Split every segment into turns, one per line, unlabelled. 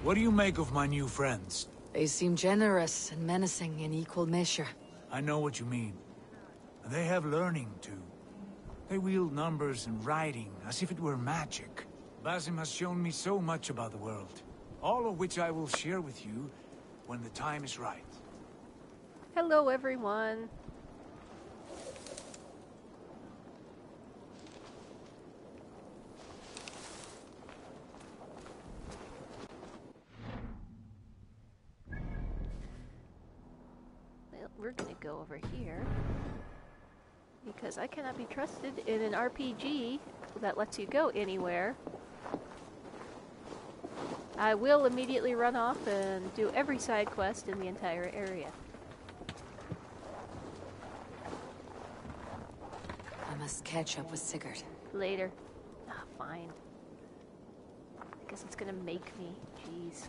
What do you make of my new friends?
They seem generous and menacing in equal measure.
I know what you mean. They have learning, too. They wield numbers and writing as if it were magic. Basim has shown me so much about the world, all of which I will share with you when the time is right.
Hello, everyone. Well, we're gonna go over here because I cannot be trusted in an RPG that lets you go anywhere. I will immediately run off and do every side quest in the entire area.
I must catch up with Sigurd.
Later. Ah, fine. I guess it's gonna make me. Jeez.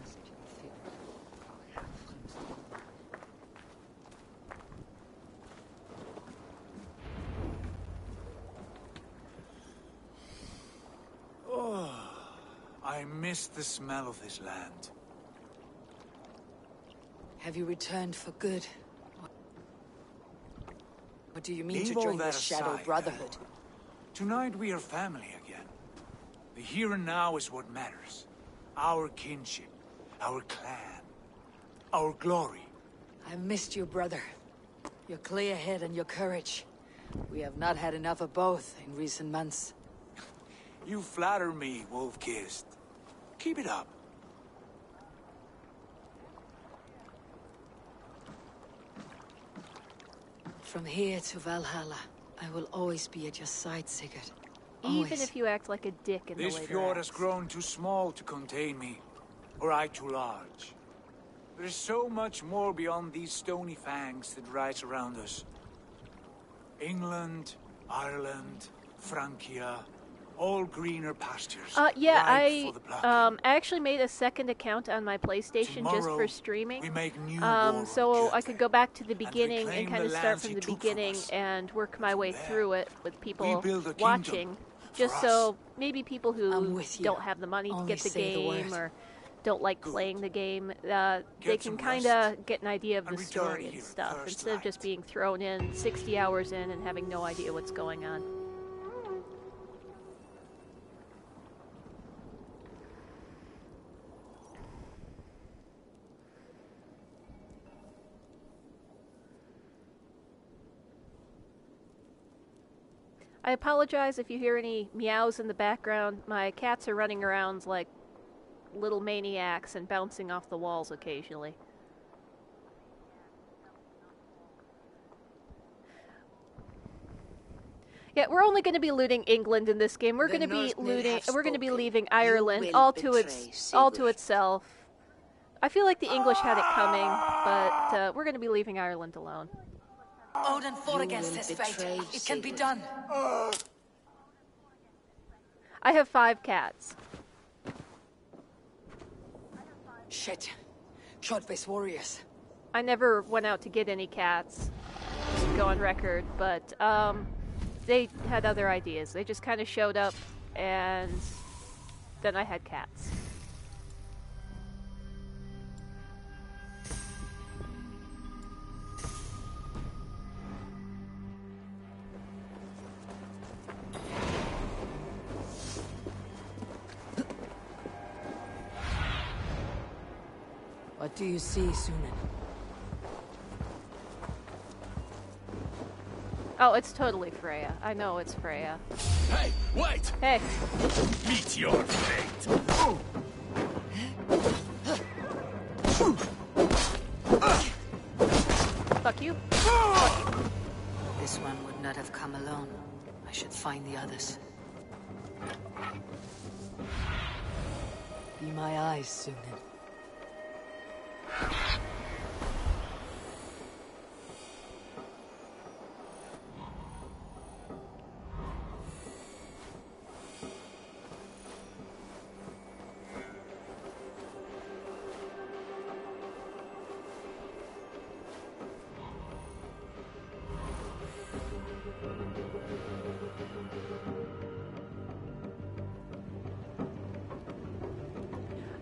I miss the smell of this land.
Have you returned for good? What do you mean
Leave
to
all
join the
that
Shadow
aside,
Brotherhood?
Eivor. Tonight we are family again. The here and now is what matters. Our kinship, our clan, our glory.
I've missed you, brother. Your clear head and your courage. We have not had enough of both in recent months.
You flatter me, Wolf-Kissed. Keep it up.
From here to Valhalla, I will always be at your side, Sigurd.
Even
Always.
if you act like a dick in the
This
later
fjord has
acts.
grown too small to contain me, or I too large. There is so much more beyond these stony fangs that rise around us. England, Ireland, Francia, all greener pastures.
Yeah,
ripe for the plucking.
I actually made a second account on my PlayStation just
Tomorrow,
for streaming.
we make new
So
war
I could go back to the beginning and
reclaim
kind
the
of start
lands
from
he
the
took from
beginning
us.
and work my way
there,
through it with people
build a kingdom
watching. Just
for
so maybe people
I'm
who
with you.
don't have the money to
Only
get the
say the
game
word.
or don't like playing the game, they
Get
can
some
kind
rest
of get an idea of
and
the
return
story and
here at
stuff
first
instead of just
light.
being thrown in 60 hours in and having no idea what's going on. I apologize if you hear any meows in the background. My cats are running around like little maniacs and bouncing off the walls occasionally. Yeah, we're only going to be looting England in this game. We're
The
going to be
Northmen
looting.
have
We're going to be
spoken.
leaving
You
Ireland
will
all to
betray Sigurd.
itself. I feel like the English had it coming, but we're going to be leaving Ireland alone.
Odin fought
You
against
will
this fate.
betray
It can be
Sigurd.
done.
I have 5 cats.
Shit. Kjotve's warriors.
I never went out to get any cats, just to go on record, but they had other ideas. They just kind of showed up, and then I had cats.
What do you see, Sunan?
Oh, it's totally Freya. I know it's Freya.
Hey, wait!
Hey,
Meet your fate!
fuck you.
This one would not have come alone. I should find the others. Be my eyes, Sunan.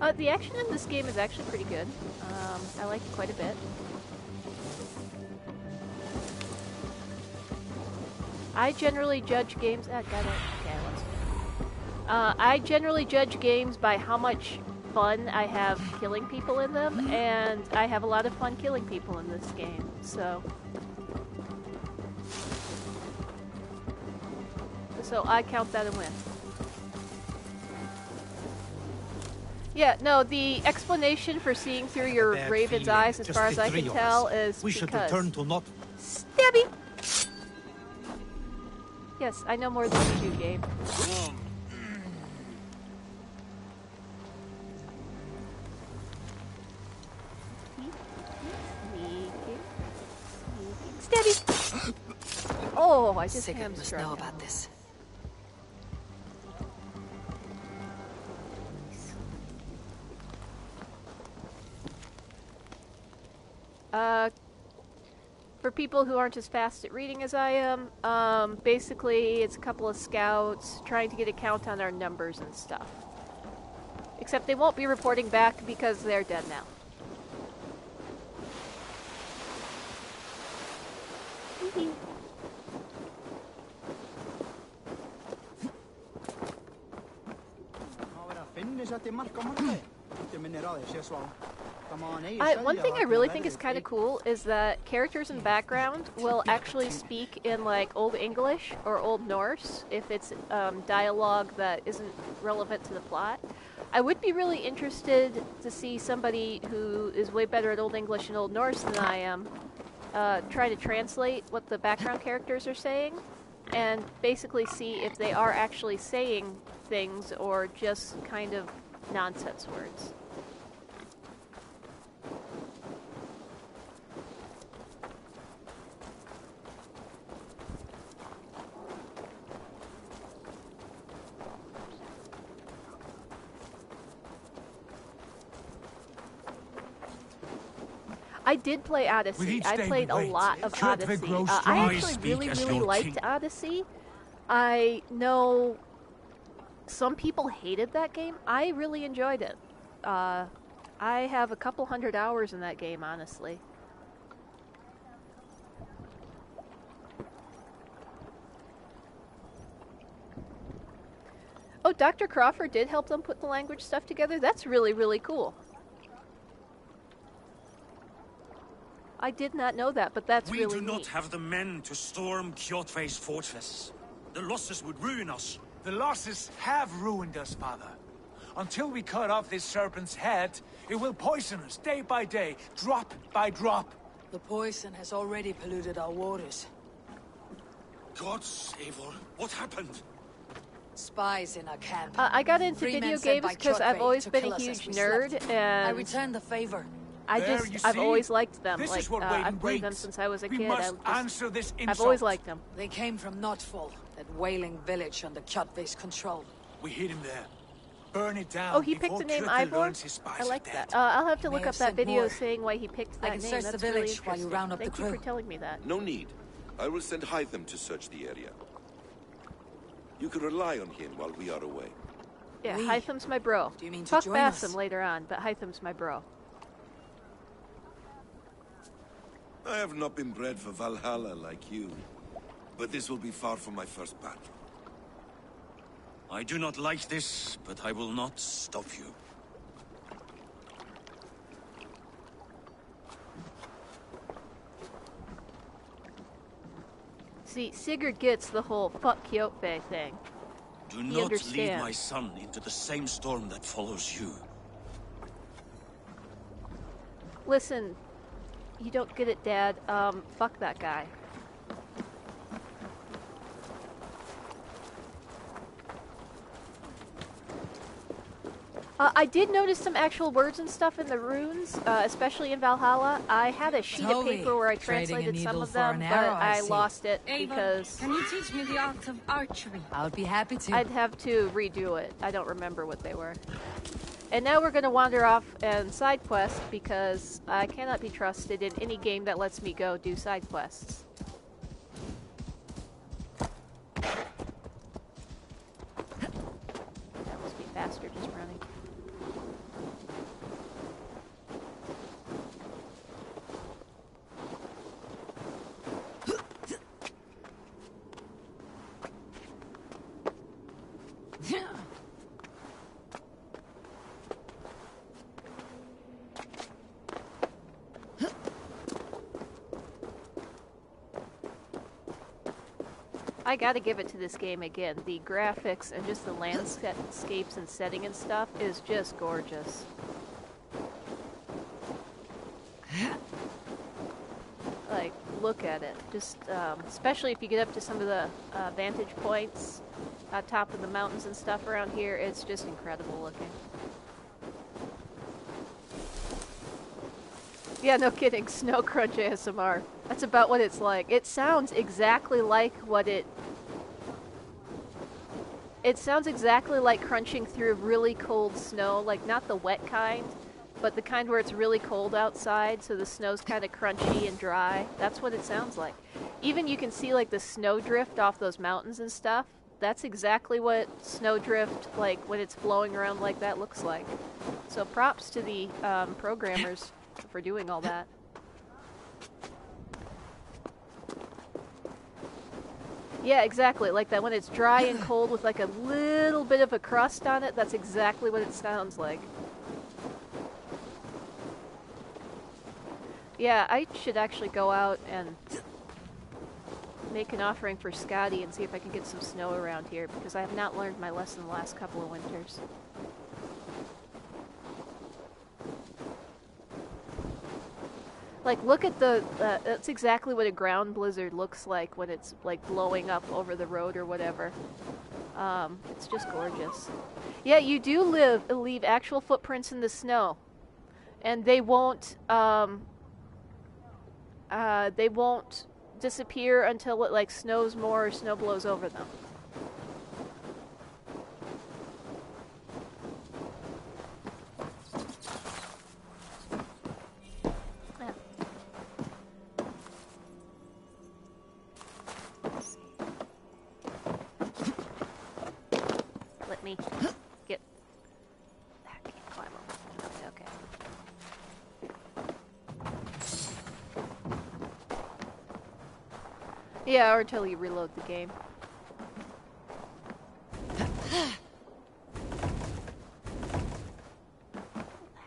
The action in this game is actually pretty good. I like it quite a bit. I generally judge games. Got it. Okay, I lost it. I generally judge games by how much fun I have killing people in them, and I have a lot of fun killing people in this game. So I count that a win. Yeah, no, the explanation for seeing through your raven's eyes, as far as I can tell, is
we should return to not.
Stabby! Yes, I know more than you do, game. Stabby! Oh, I just
Sigurd must
hamstrung
know
him.
about this.
For people who aren't as fast at reading as I am, basically it's a couple of scouts trying to get a count on our numbers and stuff. Except they won't be reporting back because they're dead now. One thing I really think is kind of cool is that characters in background will actually speak in like Old English or Old Norse if it's dialogue that isn't relevant to the plot. I would be really interested to see somebody who is way better at Old English and Old Norse than I am try to translate what the background characters are saying and basically see if they are actually saying things or just kind of nonsense words. I did play Odyssey. I played a lot of Odyssey. I actually really liked Odyssey. I know some people hated that game. I really enjoyed it. I have a couple 100 hours in that game, honestly. Oh, Dr. Crawford did help them put the language stuff together? That's really cool. I did not know that, but that's really neat.
We do not have the men to storm Kjotve's fortress. The losses would ruin us.
The losses have ruined us, father. Until we cut off this serpent's head, it will poison us day by day, drop by drop.
The poison has already polluted our waters.
Gods, Eivor, what happened?
Spies in our camp.
I got into
3 men
video
sent
games
by
because I've
Kjotve
always
to
been
kill
a
us
huge
as we
nerd,
slept.
and
I returned the favor.
I've always liked them.
This
like
is what
I've played them since I was a kid.
We must answer this insult.
I've always liked them.
They came from Notfall, that wailing village under Kjotve's control.
We hid him there. Burn it down.
Oh, he picked the name Ivor? I like that. I'll have to look up that video saying why he picked that name.
search the
That's
village
really
while you
interesting.
round up the
Thank you
crew.
for telling me that.
No need. I will send Hytham to search the area. You can rely on him while we are away.
Yeah,
We?
Hytham's my bro.
Do you mean to
Fuck
join us?
Bassam later on, but Hytham's my bro.
I have not been bred for Valhalla like you, but this will be far from my first battle.
I do not like this, but I will not stop you.
See, Sigurd gets the whole fuck Kjotve thing.
Do
He
not lead
understands.
my son into the same storm that follows you.
Listen, you don't get it, Dad. Fuck that guy. I did notice some actual words and stuff in the runes, especially in Valhalla. I had a sheet of
Toby,
paper where I
trading a
translated some
needle
of
for
them,
an
but
arrow, I
I
see.
lost it
Ava,
because
can you teach me the art of archery?
I would be happy to.
I'd have to redo it. I don't remember what they were. And now we're going to wander off and side quest because I cannot be trusted in any game that lets me go do side quests. That must be faster just running. I gotta give it to this game again. The graphics and just the landscapes and setting and stuff is just gorgeous. Like, look at it. Just, especially if you get up to some of the vantage points on top of the mountains and stuff around here, it's just incredible looking. Yeah, no kidding. Snow Crunch ASMR. That's about what it's like. It sounds exactly like what it sounds exactly like crunching through really cold snow, like not the wet kind, but the kind where it's really cold outside, so the snow's kind of crunchy and dry. That's what it sounds like. Even you can see like the snowdrift off those mountains and stuff. That's exactly what snowdrift, like when it's blowing around like that, looks like. So props to the programmers for doing all that. Yeah, exactly, like that when it's dry and cold with like a little bit of a crust on it, that's exactly what it sounds like. Yeah, I should actually go out and make an offering for Scotty and see if I can get some snow around here, because I have not learned my lesson the last couple of winters. Like, look at the, that's exactly what a ground blizzard looks like when it's, like, blowing up over the road or whatever. It's just gorgeous. Yeah, you do leave actual footprints in the snow. And they won't disappear until it, like, snows more or snow blows over them. Get... I can't climb them. Okay. Yeah, or until you reload the game.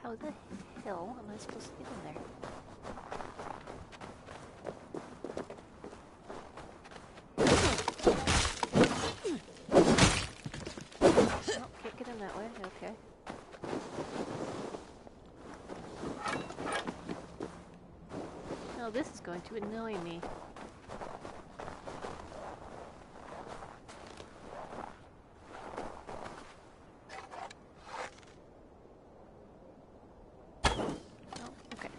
How the hell am I supposed to get in there? That way, okay. No, this is going to annoy me. Oh, okay.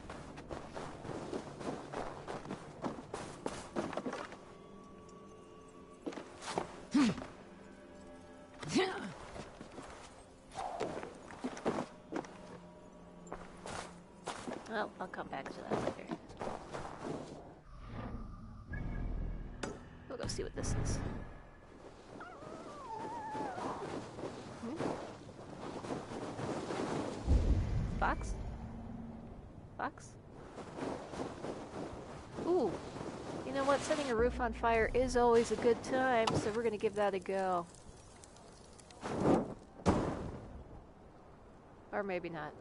Well, I'll come back to that later. We'll go see what this is. Fox? Fox? Ooh. You know what? Setting a roof on fire is always a good time, so we're gonna give that a go. Or maybe not.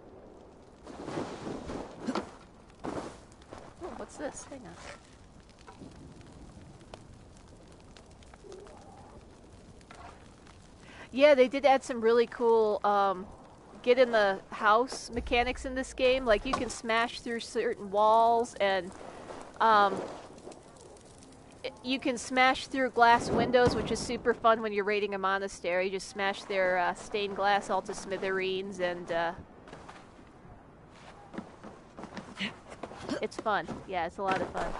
What's this? Hang on. Yeah, they did add some really cool get in the house mechanics in this game. Like, you can smash through certain walls, and you can smash through glass windows, which is super fun when you're raiding a monastery. You just smash their stained glass all to smithereens, and it's fun. Yeah, it's a lot of fun.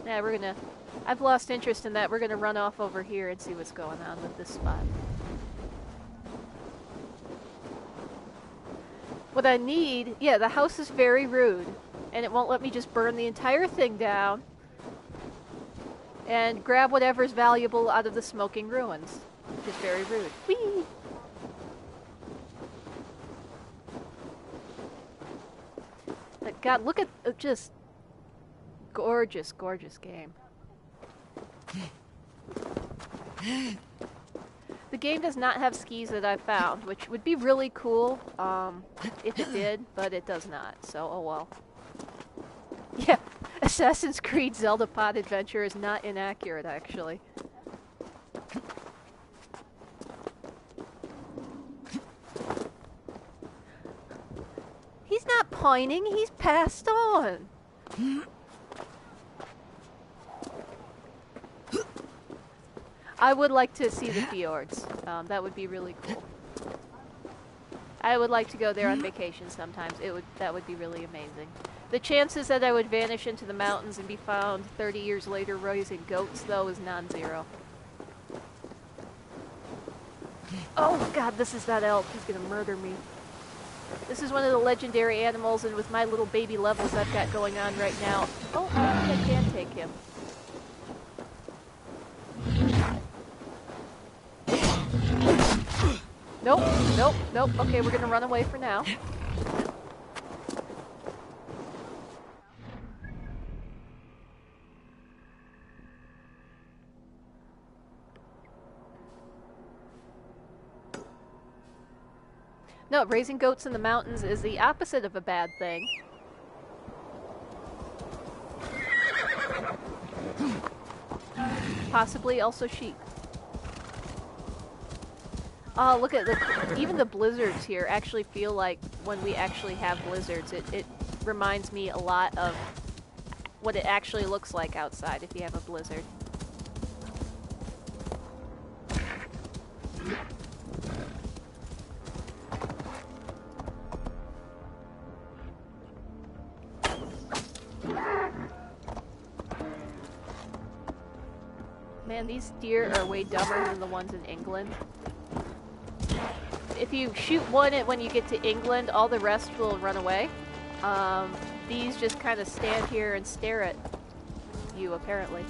Yeah, we're gonna... I've lost interest in that. We're gonna run off over here and see what's going on with this spot. What I need... Yeah, the house is very rude. And it won't let me just burn the entire thing down and grab whatever's valuable out of the smoking ruins. Which is very rude. Whee! God, look at just gorgeous, gorgeous game. The game does not have skis that I've found, which would be really cool if it did, but it does not, so oh well. Yeah, Assassin's Creed Zelda Pod Adventure is not inaccurate, actually. He's not pining, he's passed on. I would like to see the fjords. That would be really cool. I would like to go there on vacation sometimes. That would be really amazing. The chances that I would vanish into the mountains and be found 30 years later raising goats, though, is non-zero. Oh god, this is that elk. He's gonna murder me. This is one of the legendary animals, and with my little baby levels I've got going on right now... Oh, I think I can take him. Nope, nope, nope. Okay, we're gonna run away for now. No, raising goats in the mountains is the opposite of a bad thing. Possibly also sheep. Oh, look at even the blizzards here actually feel like when we actually have blizzards. It reminds me a lot of what it actually looks like outside if you have a blizzard. Man, these deer are way dumber than the ones in England. If you shoot one when you get to England, all the rest will run away. These just kind of stand here and stare at you, apparently.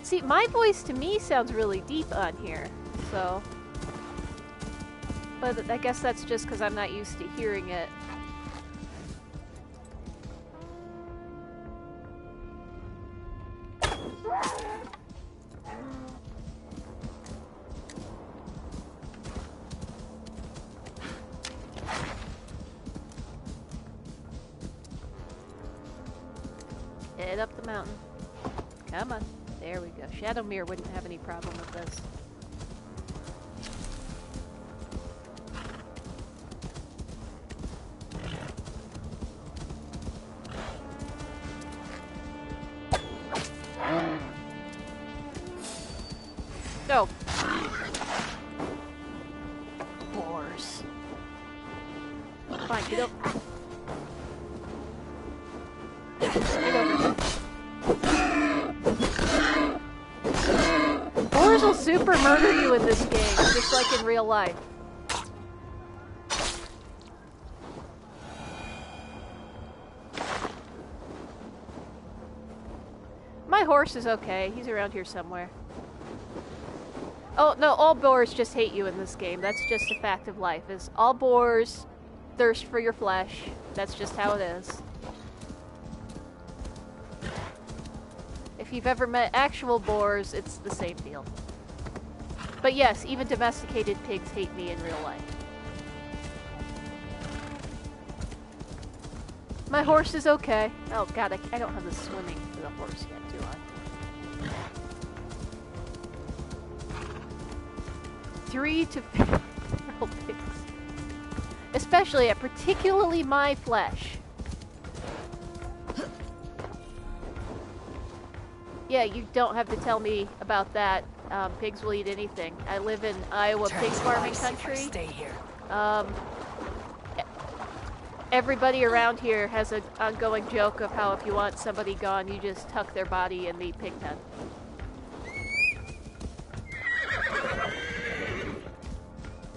See, my voice to me sounds really deep on here, so... But I guess that's just because I'm not used to hearing it. Head up the mountain. Come on. There we go. Shadowmere wouldn't have any problem with this. Go. Boars. Fine, get up. Boars will super murder you in this game, just like in real life. My horse is okay. He's around here somewhere. Oh, no, all boars just hate you in this game. That's just a fact of life. Is all boars thirst for your flesh. That's just how it is. If you've ever met actual boars, it's the same deal. But yes, even domesticated pigs hate me in real life. My horse is okay. Oh god, I don't have the swimming for the horse yet, do I? 3 to 5 feral pigs. Especially at particularly my flesh. Yeah, you don't have to tell me about that. Pigs will eat anything. I live in Iowa pig farming country.
Stay here.
Everybody around here has an ongoing joke of how if you want somebody gone, you just tuck their body in the pig pen.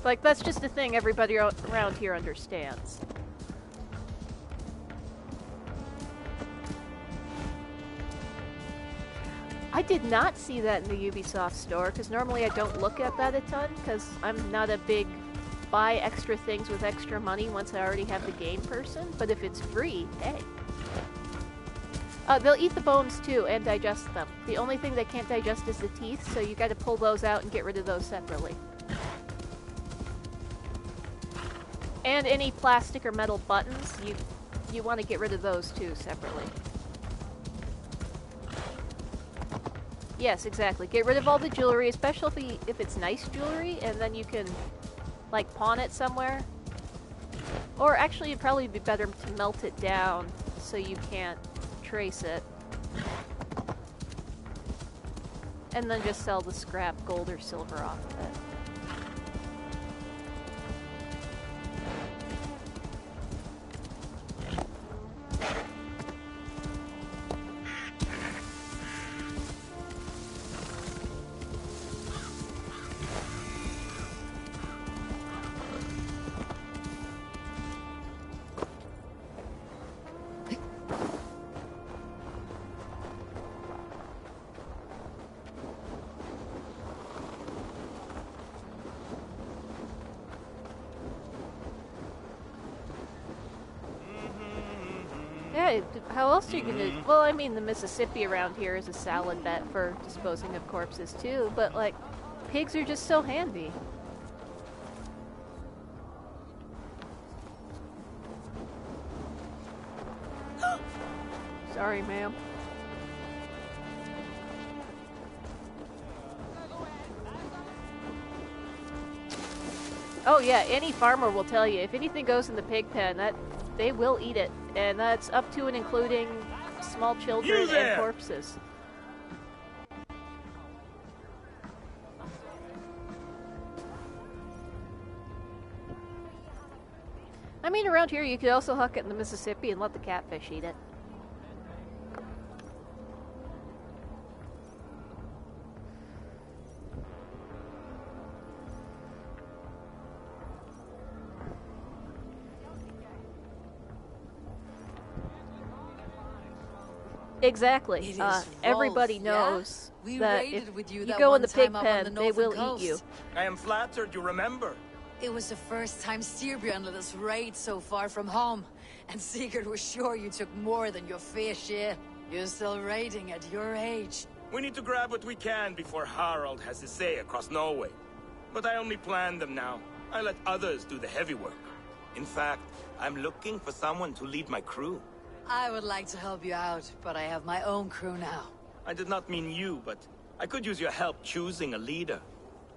Like, that's just a thing everybody around here understands. I did not see that in the Ubisoft store, because normally I don't look at that a ton, because I'm not a big buy extra things with extra money once I already have the game person, but if it's free, hey. They'll eat the bones too, and digest them. The only thing they can't digest is the teeth, so you gotta pull those out and get rid of those separately. And any plastic or metal buttons, you want to get rid of those too separately. Yes, exactly. Get rid of all the jewelry, especially if it's nice jewelry, and then you can, like, pawn it somewhere. Or actually, it'd probably be better to melt it down so you can't trace it. And then just sell the scrap gold or silver off of it. Yeah, how else are you gonna... Well, I mean, the Mississippi around here is a salad bet for disposing of corpses, too, but, like, pigs are just so handy. Sorry, ma'am. Oh yeah, any farmer will tell you, if anything goes in the pig pen, that they will eat it. And that's up to and including small children and corpses. I mean, around here you could also huck it in the Mississippi and let the catfish eat it. Exactly. Everybody knows that if you go in the pig pen, they will eat you.
I am flattered you remember.
It was the first time Styrbjörn let us raid so far from home, and Sigurd was sure you took more than your fair share. You're still raiding at your age.
We need to grab what we can before Harald has his say across Norway. But I only plan them now. I let others do the heavy work. In fact, I'm looking for someone to lead my crew.
I would like to help you out, but I have my own crew now.
I did not mean you, but I could use your help choosing a leader.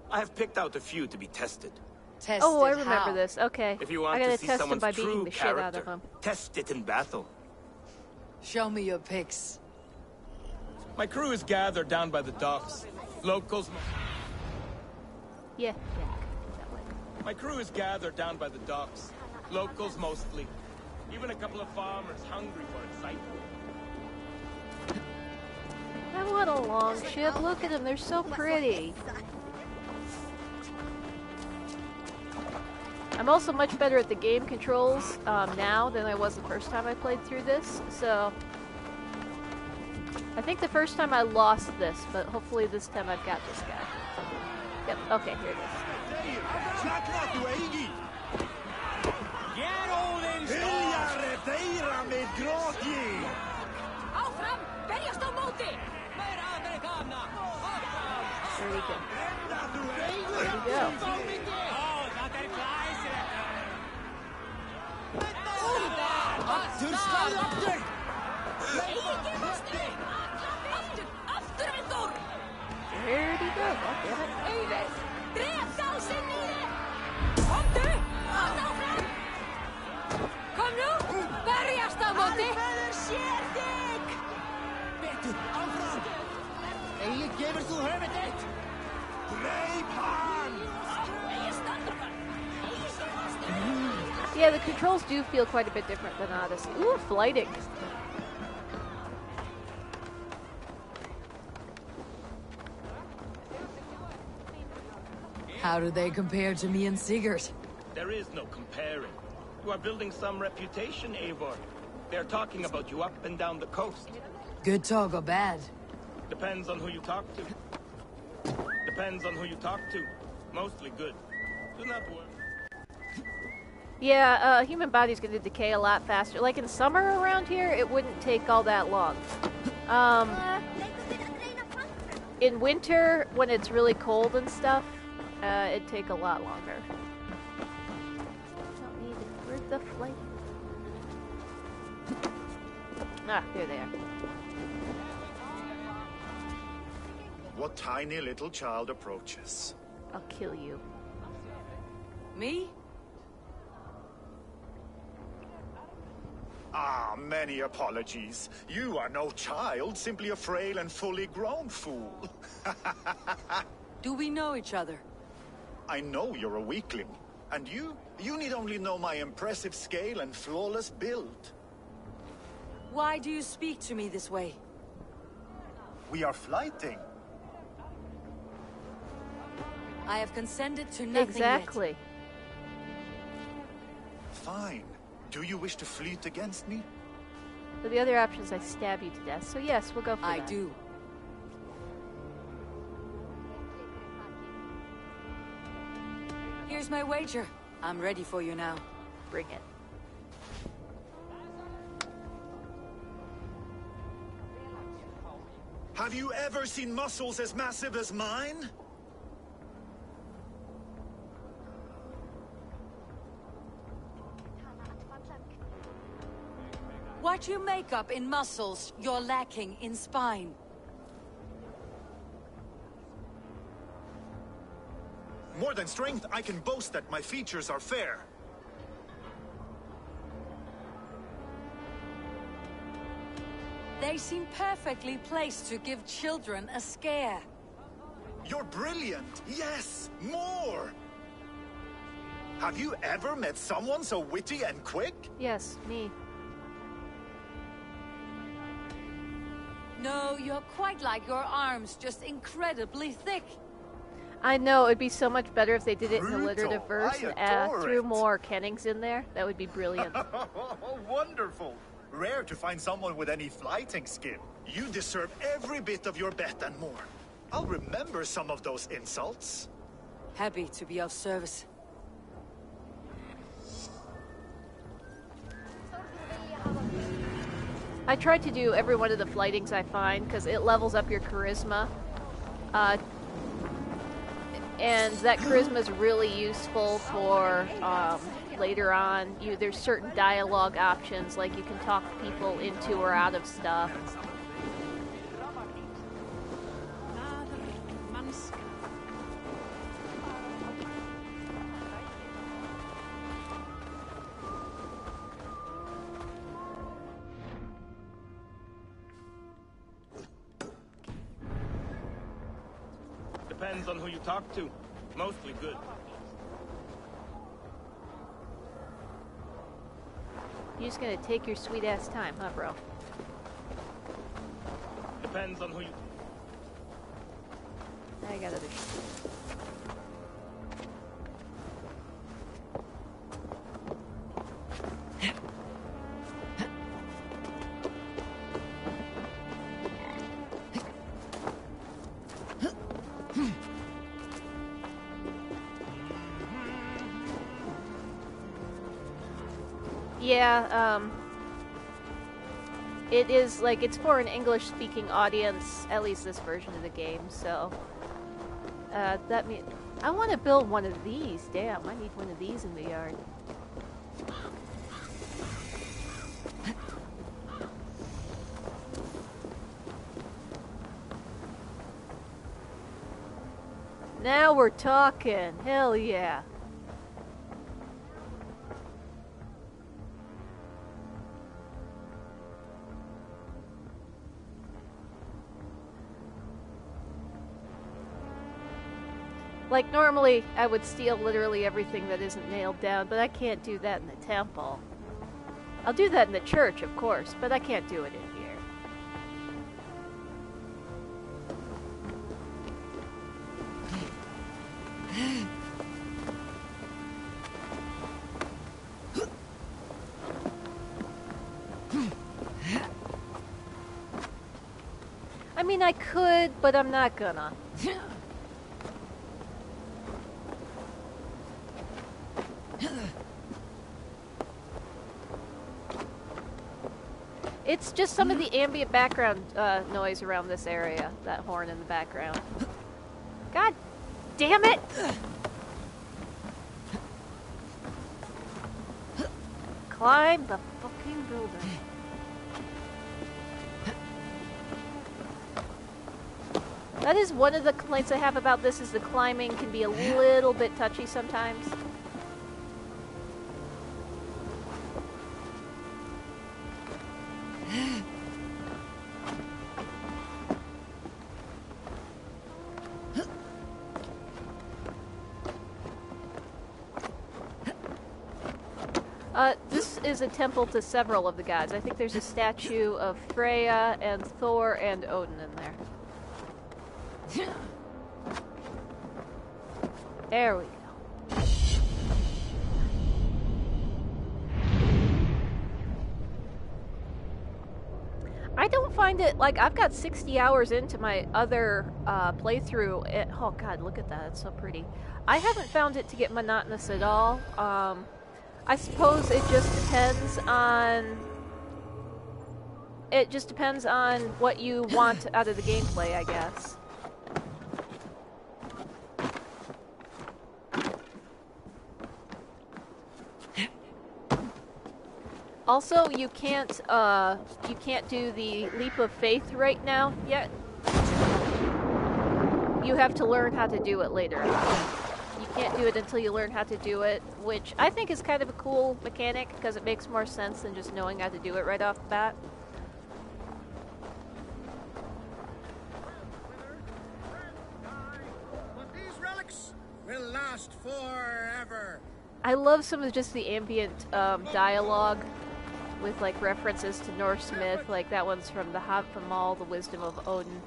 I have picked out a few to be tested.
Tested
Oh, I remember
how?
this. Okay.
If you want
I gotta
to see
test him
someone's
by beating
true
the shit out of
character,
him.
test it in battle.
Show me your pics.
My crew is gathered down by the docks. Locals...
Yeah, that way.
My crew is gathered down by the docks. Locals mostly. Even a couple of farmers hungry for excitement.
I want a long ship. Look at them, they're so pretty. I'm also much better at the game controls now than I was the first time I played through this, so... I think the first time I lost this, but hopefully this time I've got this guy. Yep, okay, here it is. There we go. There we go. Where'd he go?
Kom nú! Berjast á móti!
Betur, áfram! Egil, gefur þú höfuð þitt? Greip hann!
Yeah, the controls do feel quite a bit different than Odyssey. Ooh, flighting.
How do they compare to me and Sigurd?
There is no comparing. You are building some reputation, Eivor. They're talking about you up and down the coast.
Good talk or bad?
Depends on who you talk to. Depends on who you talk to. Mostly good. Do not worry.
Yeah, human body's gonna decay a lot faster. Like in summer around here, it wouldn't take all that long. In winter, when it's really cold and stuff, it'd take a lot longer. Don't need it. Where's the flight? Ah, there they are.
What tiny little child approaches?
I'll kill you.
Me?
Ah, many apologies. You are no child, simply a frail and fully grown fool.
Do we know each other?
I know you're a weakling. And you need only know my impressive scale and flawless build.
Why do you speak to me this way?
We are flighting.
I have consented to nothing
Exactly.
yet.
Fine. Do you wish to fleet against me?
But the other option is I stab you to death. So yes, we'll go for
I
that.
do. Here's my wager. I'm ready for you now.
Bring it.
Have you ever seen muscles as massive as mine?
What you make up in muscles, you're lacking in spine.
More than strength, I can boast that my features are fair.
They seem perfectly placed to give children a scare.
You're brilliant! Yes! More! Have you ever met someone so witty and quick?
Yes, me.
No, you're quite like your arms, just incredibly thick.
I know, it'd be so much better if they did it in the
Brutal.
alliterative verse
I
and
adore
threw
it.
more Kennings in there. That would be brilliant.
Wonderful! Rare to find someone with any flighting skill. You deserve every bit of your bet and more. I'll remember some of those insults.
Happy to be of service.
I try to do every one of the flightings I find because it levels up your charisma. And that charisma is really useful for later on. There's certain dialogue options, like you can talk people into or out of stuff.
Depends on who you talk to. Mostly good.
You're just gonna take your sweet ass time, huh, bro?
Depends on who you...
I got other shit. Yeah, it is, like, it's for an English-speaking audience, at least this version of the game, so, that means, I want to build one of these, damn, I need one of these in the yard. Now we're talking, hell yeah. Like, normally, I would steal literally everything that isn't nailed down, but I can't do that in the temple. I'll do that in the church, of course, but I can't do it in here. I mean, I could, but I'm not gonna. It's just some of the ambient background noise around this area, that horn in the background. God damn it! Climb the fucking building. That is one of the complaints I have about this, is the climbing can be a little bit touchy sometimes. This is a temple to several of the gods. I think there's a statue of Freya and Thor and Odin in there. There we go. I don't find it, like, I've got 60 hours into my other playthrough. Oh god, look at that, it's so pretty. I haven't found it to get monotonous at all. I suppose it just depends on... It just depends on what you want out of the gameplay, I guess. Also, you can't do the leap of faith right now yet. You have to learn how to do it later. You can't do it until you learn how to do it, which I think is kind of a cool mechanic because it makes more sense than just knowing how to do it right off the bat.
But these relics will last forever.
I love some of just the ambient dialogue with like references to Norse myth, like that one's from the Hafhamal, the Wisdom of Odin.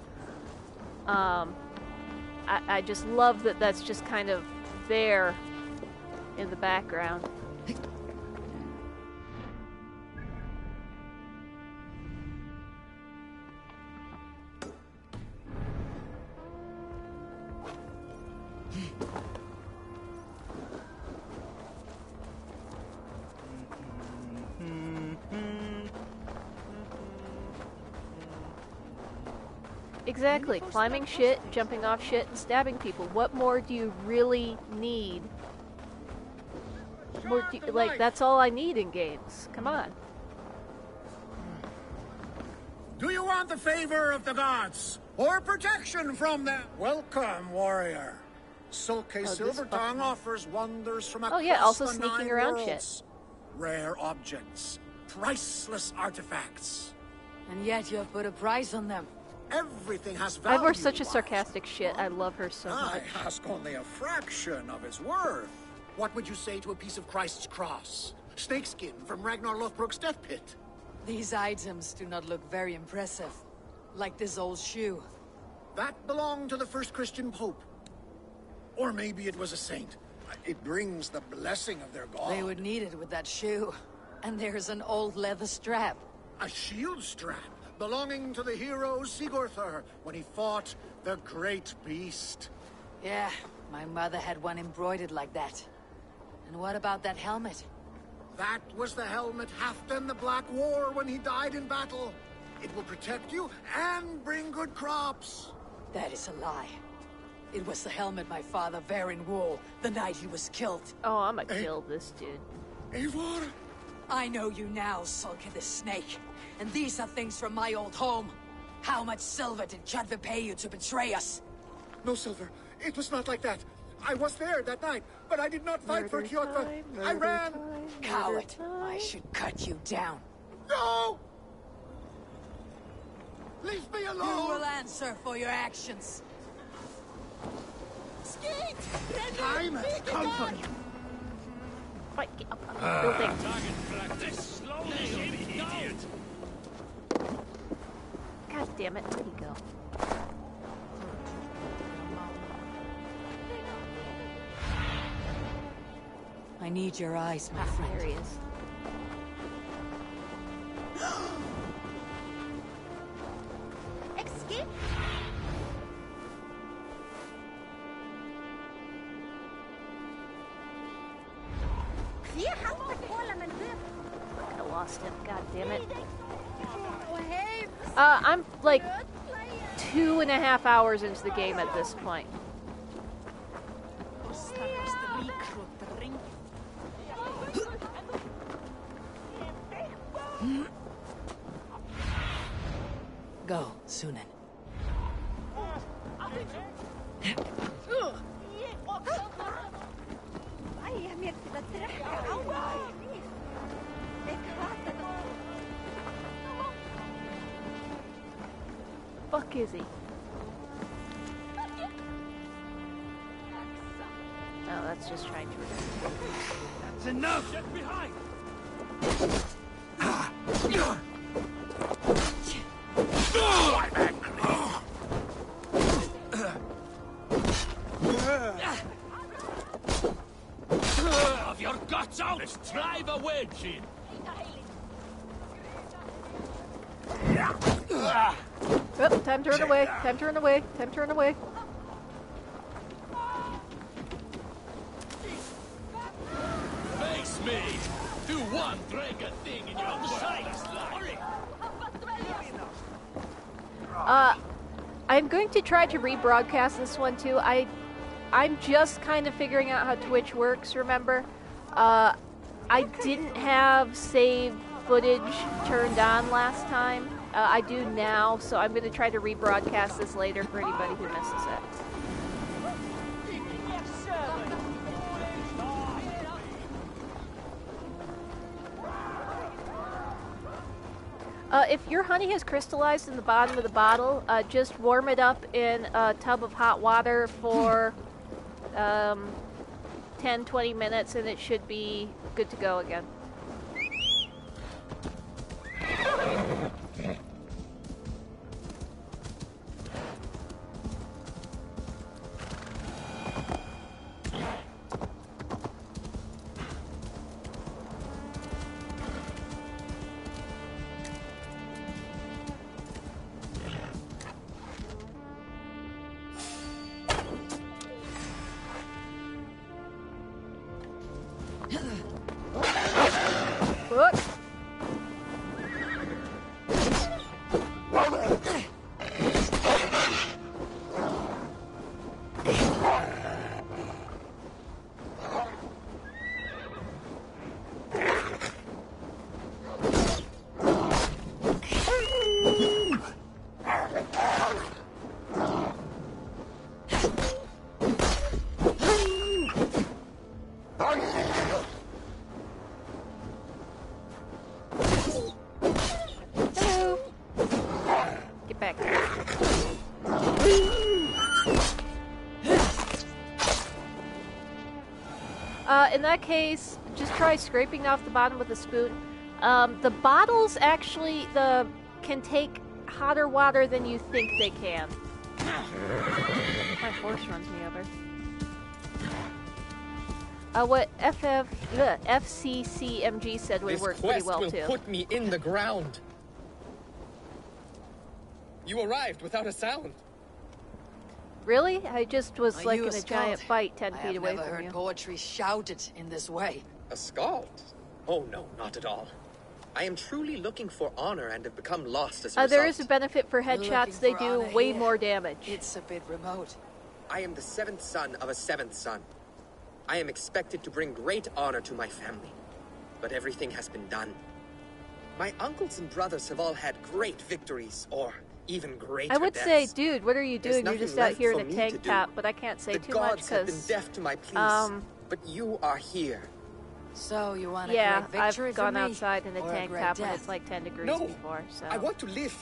I just love that that's just kind of there in the background. Exactly, climbing shit, jumping off shit, and stabbing people. What more do you really need? Like, that's all I need in games. Come on.
Do you want the favor of the gods? Or protection from them? Welcome, warrior. Sulke Silvertongue offers wonders from across
also
the
sneaking
9
around
worlds. Rare objects, priceless artifacts.
And yet you've put a price on them.
Everything has value.
Ivor's such a sarcastic shit. I love her so much.
I ask only a fraction of its worth. What would you say to a piece of Christ's cross? Snakeskin from Ragnar Lothbrok's death pit?
These items do not look very impressive. Like this old shoe.
That belonged to the first Christian pope. Or maybe it was a saint. It brings the blessing of their god.
They would need it with that shoe. And there's an old leather strap.
A shield strap belonging to the hero Sigurður when he fought the great beast.
Yeah, my mother had one embroidered like that. And what about that helmet?
That was the helmet Halfdan the Black wore when he died in battle. It will protect you and bring good crops.
That is a lie. It was the helmet my father Varin wore the night he was killed.
Oh, I'ma kill this dude.
Eivor?
I know you now, Sulke the Snake. And these are things from my old home. How much silver did Kjotve pay you to betray us?
No silver. It was not like that. I was there that night, but I did not fight for Kjotve. I ran.
Coward. I should cut you down.
No! Leave me alone!
You will answer for your actions.
Skeet! Time has come for you.
Right, get up on the building. God damn it, where'd he go?
I need your eyes, my friend.
There he is.
Excuse?
I lost him, god damn it. I'm like 2.5 hours into the game at this point.
Go, Sunan.
Fuck is he? Oh, that's just trying to.
That's enough! Get behind!
Of your guts out! Let's drive a wedge in!
Oh, time to run away. Time to run away. Time to run away.
Face me! Do one dragon thing in your wildest life!
I'm going to try to rebroadcast this one too. I'm just kind of figuring out how Twitch works, remember? I didn't have saved footage turned on last time. I do now, so I'm going to try to rebroadcast this later for anybody who misses it. If your honey has crystallized in the bottom of the bottle, just warm it up in a tub of hot water for 10-20 minutes and it should be good to go again. In that case, just try scraping off the bottom with a spoon. The bottles actually can take hotter water than you think they can. My horse runs me over. What FCCMG said would work pretty well too.
This quest will put me in the ground. You arrived without a sound.
Really? I just was like in a giant fight 10 feet away from you.
I've never heard poetry shouted in this way.
A skald? Oh no, not at all. I am truly looking for honor and have become lost as a result.
There is a benefit for headshots. They do way more damage.
It's a bit remote.
I am the 7th son of a 7th son. I am expected to bring great honor to my family. But everything has been done. My uncles and brothers have all had great victories, or even greater
I would
deaths.
say, dude, what are you doing? You're just out here in a tank top, but I can't say too much
because the gods have been deaf to my pleas, but you are here.
So you want a
yeah,
great victory
I've gone
for me,
outside in a
or
tank
great
top
death?
and it's like 10 degrees
No,
before, so...
I want to live,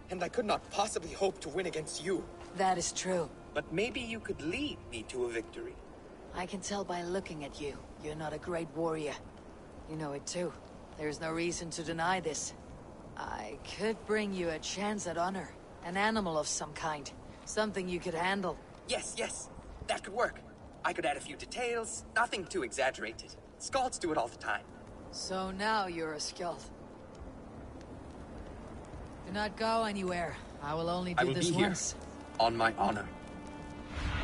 and I could not possibly hope to win against you.
That is true.
But maybe you could lead me to a victory.
I can tell by looking at you. You're not a great warrior. You know it too. There's no reason to deny this. I could bring you a chance at honor. An animal of some kind. Something you could handle.
Yes, that could work. I could add a few details, nothing too exaggerated. Skalds do it all the time.
So now you're a skald. Do not go anywhere. I will only do this once.
On my honor.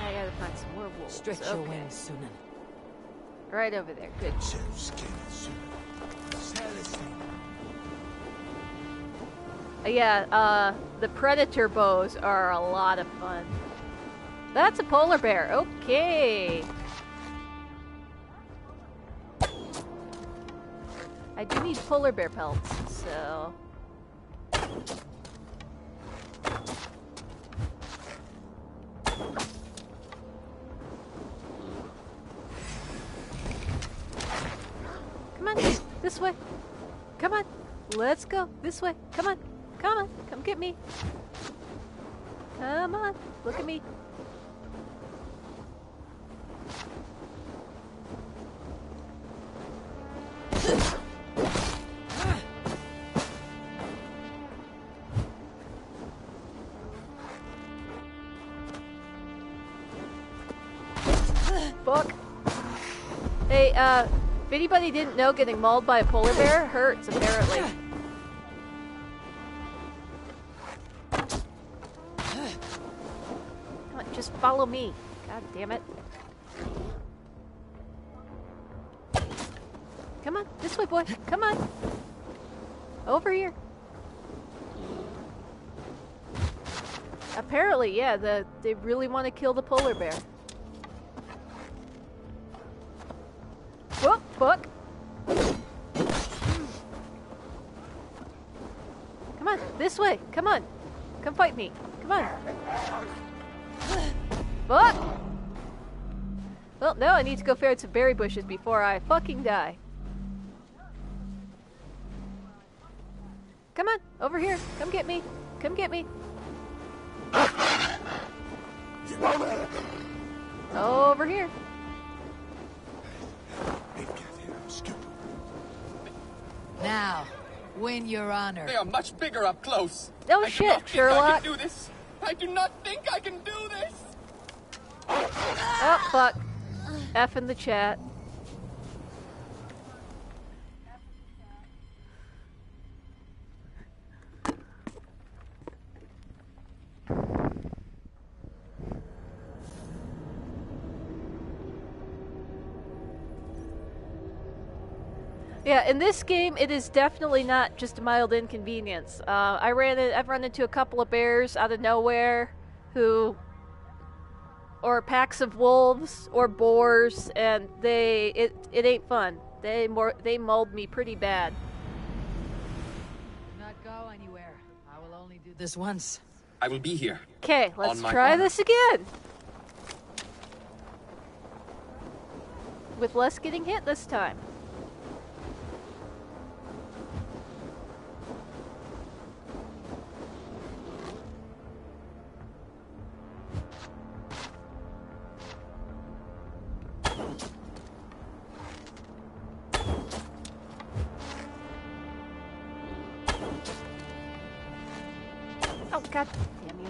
I gotta find some more wolves.
Stretch your wings, Sunan.
Right over there. Good. Yeah, the predator bows are a lot of fun. That's a polar bear. Okay. I do need polar bear pelts, so... Let's go. This way. Come on. Come on. Come get me. Come on. Look at me. Fuck. Hey, if anybody didn't know, getting mauled by a polar bear hurts, apparently. Come on, just follow me. God damn it. Come on, this way, boy. Come on. Over here. Apparently, yeah, they really want to kill the polar bear. Whoop, fuck. Come on, this way. Come on. Come fight me. Come on. Fuck. Well, now I need to go ferret some berry bushes before I fucking die. Come on, over here. Come get me. Come get me. Over here.
Now, win your honor.
They are much bigger up close.
Oh shit, Sherlock.
I can do this. I do not think I can do this.
Oh fuck. F in the chat. Yeah, in this game, it is definitely not just a mild inconvenience. I've run into a couple of bears out of nowhere, or packs of wolves or boars, and it ain't fun. They mauled me pretty bad.
Do not go anywhere. I will only do this once.
I will be here.
Okay, let's try this again. With less getting hit this time. Oh, god damn you.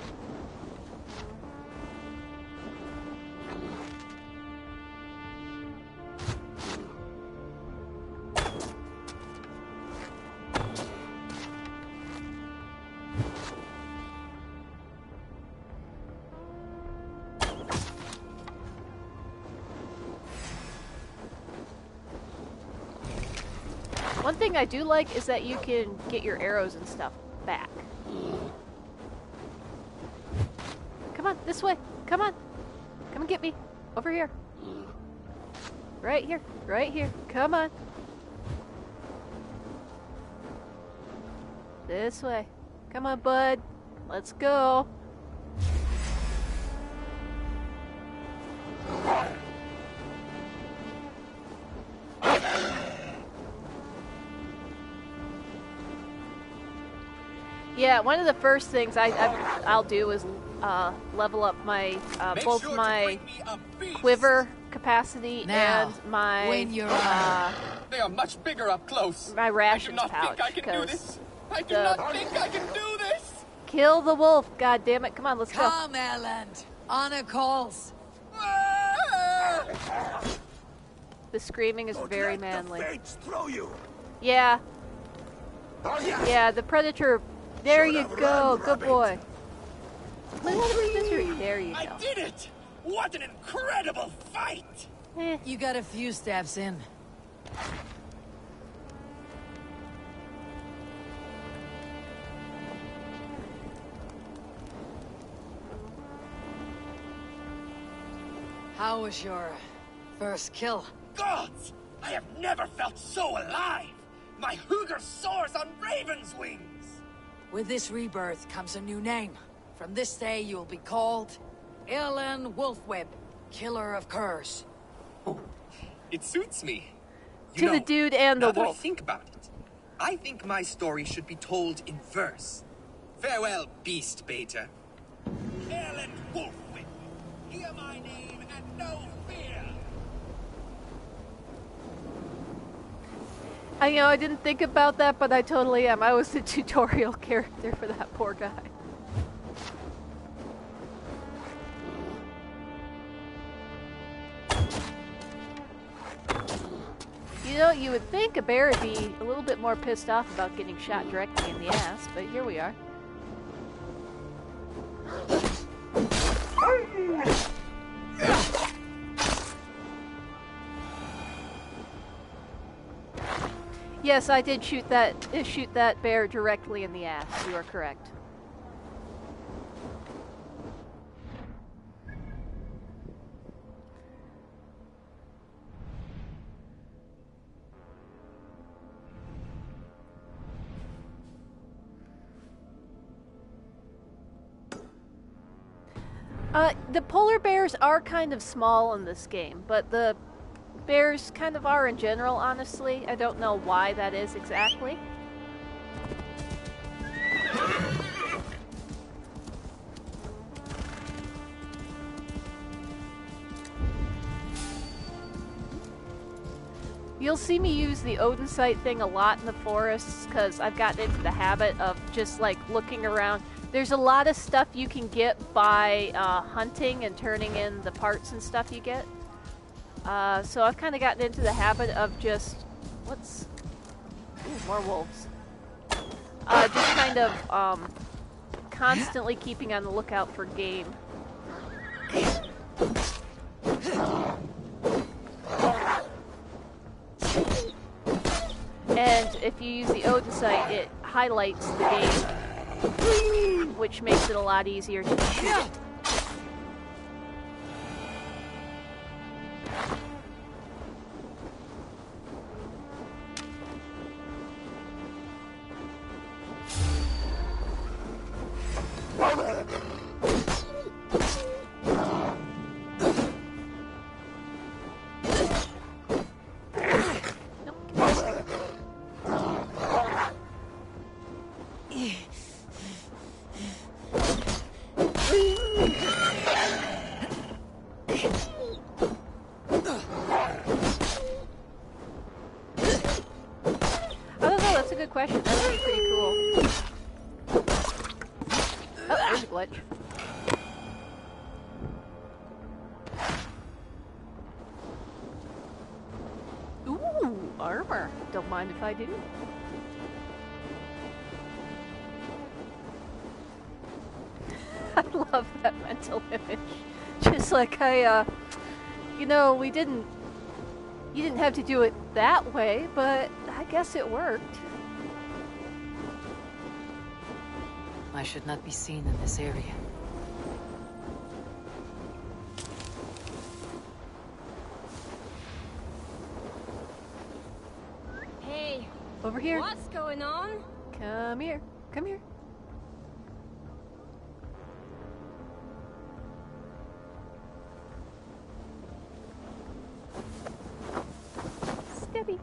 One thing I do like is that you can get your arrows and stuff back. Come on, this way. Come on. Come and get me. Over here. Right here. Right here. Come on. This way. Come on, bud. Let's go. Yeah, one of the first things I'll do is level up my both my quiver capacity and my
they are much bigger up close.
My rations pouch.
I do not think I can do this. I do not think I can do this.
Kill the wolf! God damn it! Come on, let's go.
Come, Erland. Honor calls.
The screaming is very manly.
Throw you.
Yeah. Yeah, the predator. There you go. Good boy. There you go.
I did it! What an incredible fight!
You got a few steps in. How was your first kill?
Gods! I have never felt so alive! My Hugr soars on raven's wings!
With this rebirth comes a new name. From this day, you'll be called Erland Wolfweb, Killer of Curs.
Oh, it suits me.
To the dude and the wolf.
That I think about it, I think my story should be told in verse. Farewell, beast Beta.
Hell and wolf with you. Hear my name and no fear.
I didn't think about that, but I totally am. I was the tutorial character for that poor guy. You would think a bear would be a little bit more pissed off about getting shot directly in the ass, but here we are. Yes, I did shoot that bear directly in the ass. You are correct. The polar bears are kind of small in this game, but the bears kind of are in general, honestly. I don't know why that is exactly. You'll see me use the Odin sight thing a lot in the forests because I've gotten into the habit of just like looking around. There's a lot of stuff you can get by hunting and turning in the parts and stuff you get. So I've kind of gotten into the habit of just... Ooh, more wolves. Just kind of constantly keeping on the lookout for game. And if you use the Odin sight, it highlights the game, which makes it a lot easier to shoot. Question. That would be pretty cool. Oh, there's a glitch. Ooh, armor. Don't mind if I do. I love that mental image. Just like you know, you didn't have to do it that way, but I guess it worked.
I should not be seen in this area.
Hey.
Over here.
What's going on?
Come here. Come here. Steppy.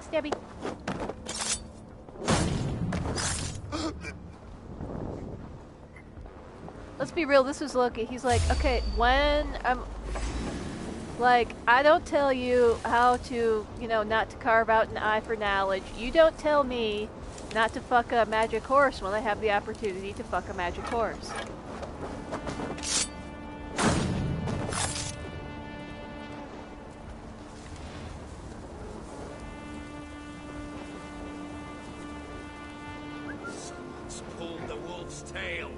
Debbie. Let's be real, this is Loki. He's like, okay, when I'm... Like, I don't tell you how to, you know, not to carve out an eye for knowledge. You don't tell me not to fuck a magic horse when I have the opportunity to fuck a magic horse.
Pulled the wolf's tail.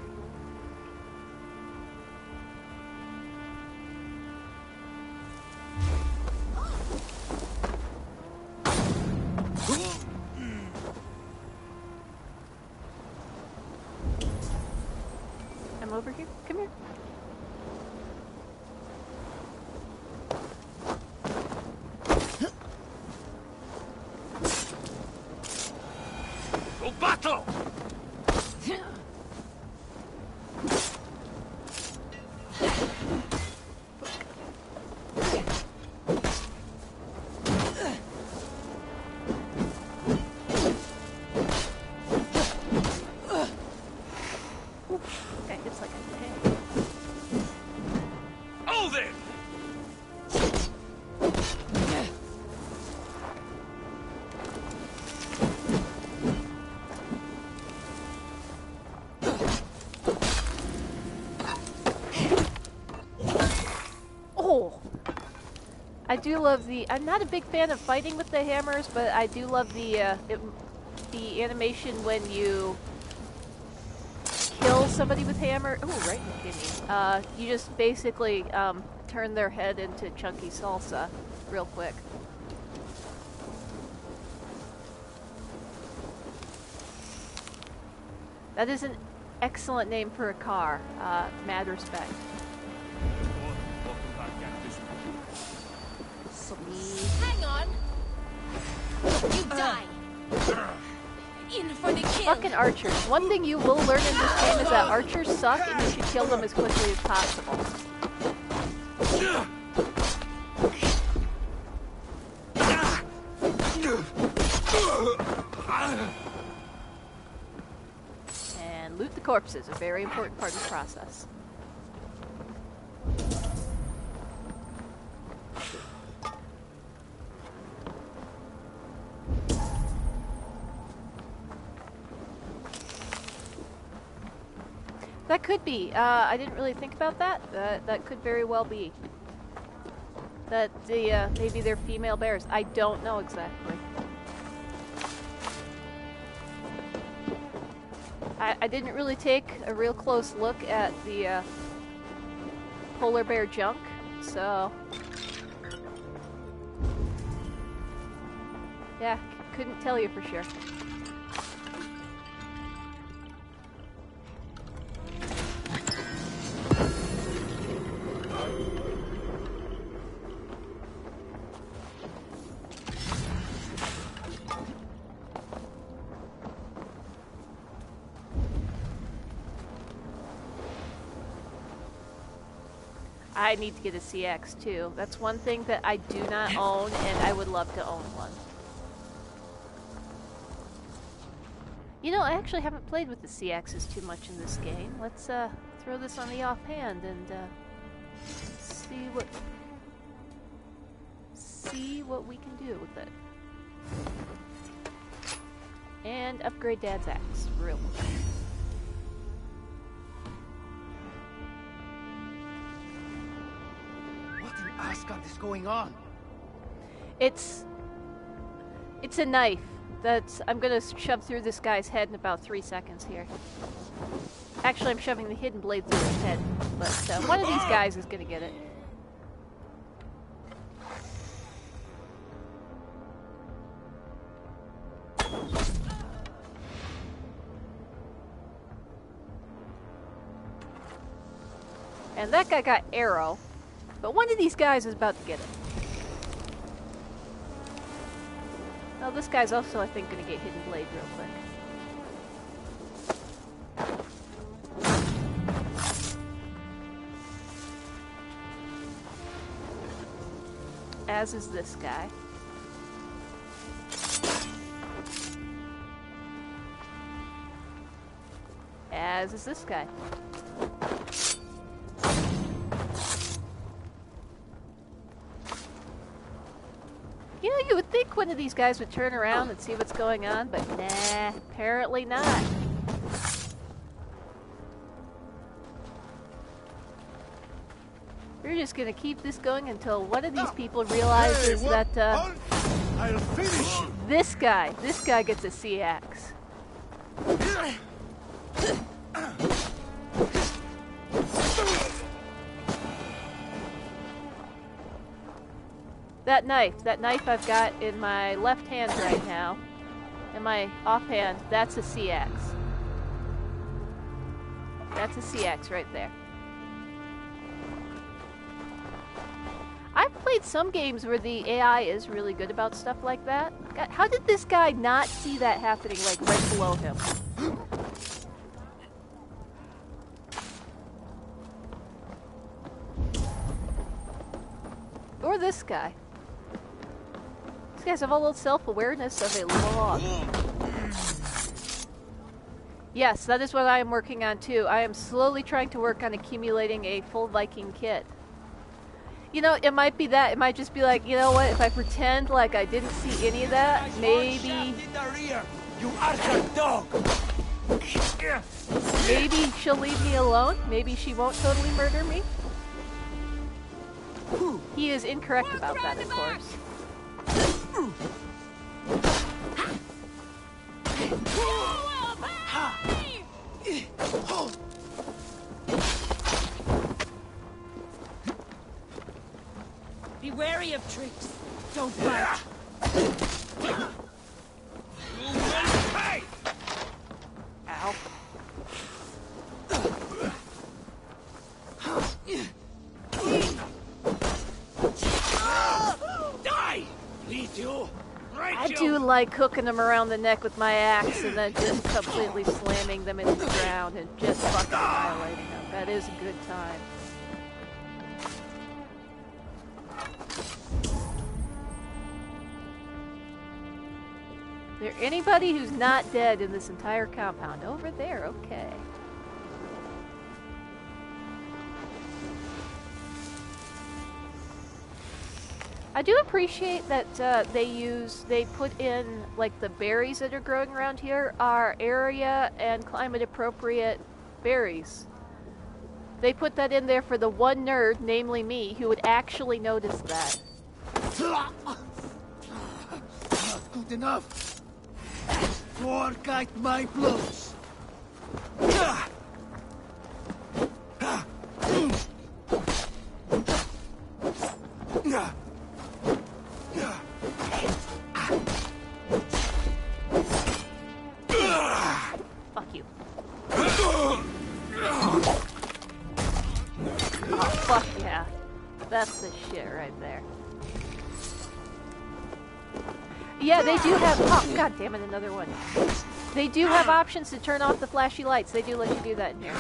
I do love the... I'm not a big fan of fighting with the hammers, but I do love the animation when you kill somebody with hammer. Oh, right in the kidney. You just basically turn their head into chunky salsa real quick. That is an excellent name for a car. Mad respect.
Hang on. You die. In for the kill.
Fucking archers. One thing you will learn in this game is that archers suck and you should kill them as quickly as possible. And loot the corpses, a very important part of the process. That could be. I didn't really think about that. That could very well be. That maybe they're female bears. I don't know exactly. I didn't really take a real close look at the polar bear junk, so yeah, couldn't tell you for sure. I need to get a CX too. That's one thing that I do not own, and I would love to own one. You know, I actually haven't played with the CXs too much in this game. Let's throw this on the offhand and see what we can do with it. And upgrade Dad's axe, real quick.
Asgard is going on?
It's a knife that's I'm gonna shove through this guy's head in about 3 seconds here. Actually, I'm shoving the hidden blade through his head, but one of these guys is gonna get it. And that guy got arrow. But one of these guys is about to get it. Well, this guy's also, I think, going to get hidden blade real quick. As is this guy. As is this guy. You know, you would think one of these guys would turn around and see what's going on, but nah, apparently not. We're just gonna keep this going until one of these people realizes that,
I'll finish you.
this guy gets a CX. That knife I've got in my left hand right now, in my offhand, that's a CX. That's a CX right there. I've played some games where the AI is really good about stuff like that. God, how did this guy not see that happening, like, right below him? Or this guy. These guys have a little self-awareness of a log. Yes, that is what I am working on too. I am slowly trying to work on accumulating a full Viking kit. You know, it might be that. It might just be like, you know what, if I pretend like I didn't see any of that, maybe...
You archer dog!
Maybe she'll leave me alone. Maybe she won't totally murder me. He is incorrect about that, of course.
Be wary of tricks. Don't bite.
Ow.
Die! Please you!
I do like hooking them around the neck with my axe and then just completely slamming them into the ground and just fucking annihilating them. That is a good time. Is there anybody who's not dead in this entire compound? Over there, okay. I do appreciate that they put in, like, the berries that are growing around here are area and climate appropriate berries. They put that in there for the one nerd, namely me, who would actually notice that.
Not good enough. Forget my blows.
Fuck you. Oh, fuck yeah. That's the shit right there. Yeah, they do have... Oh, god damn it, another one. They do have options to turn off the flashy lights. They do let you do that in here.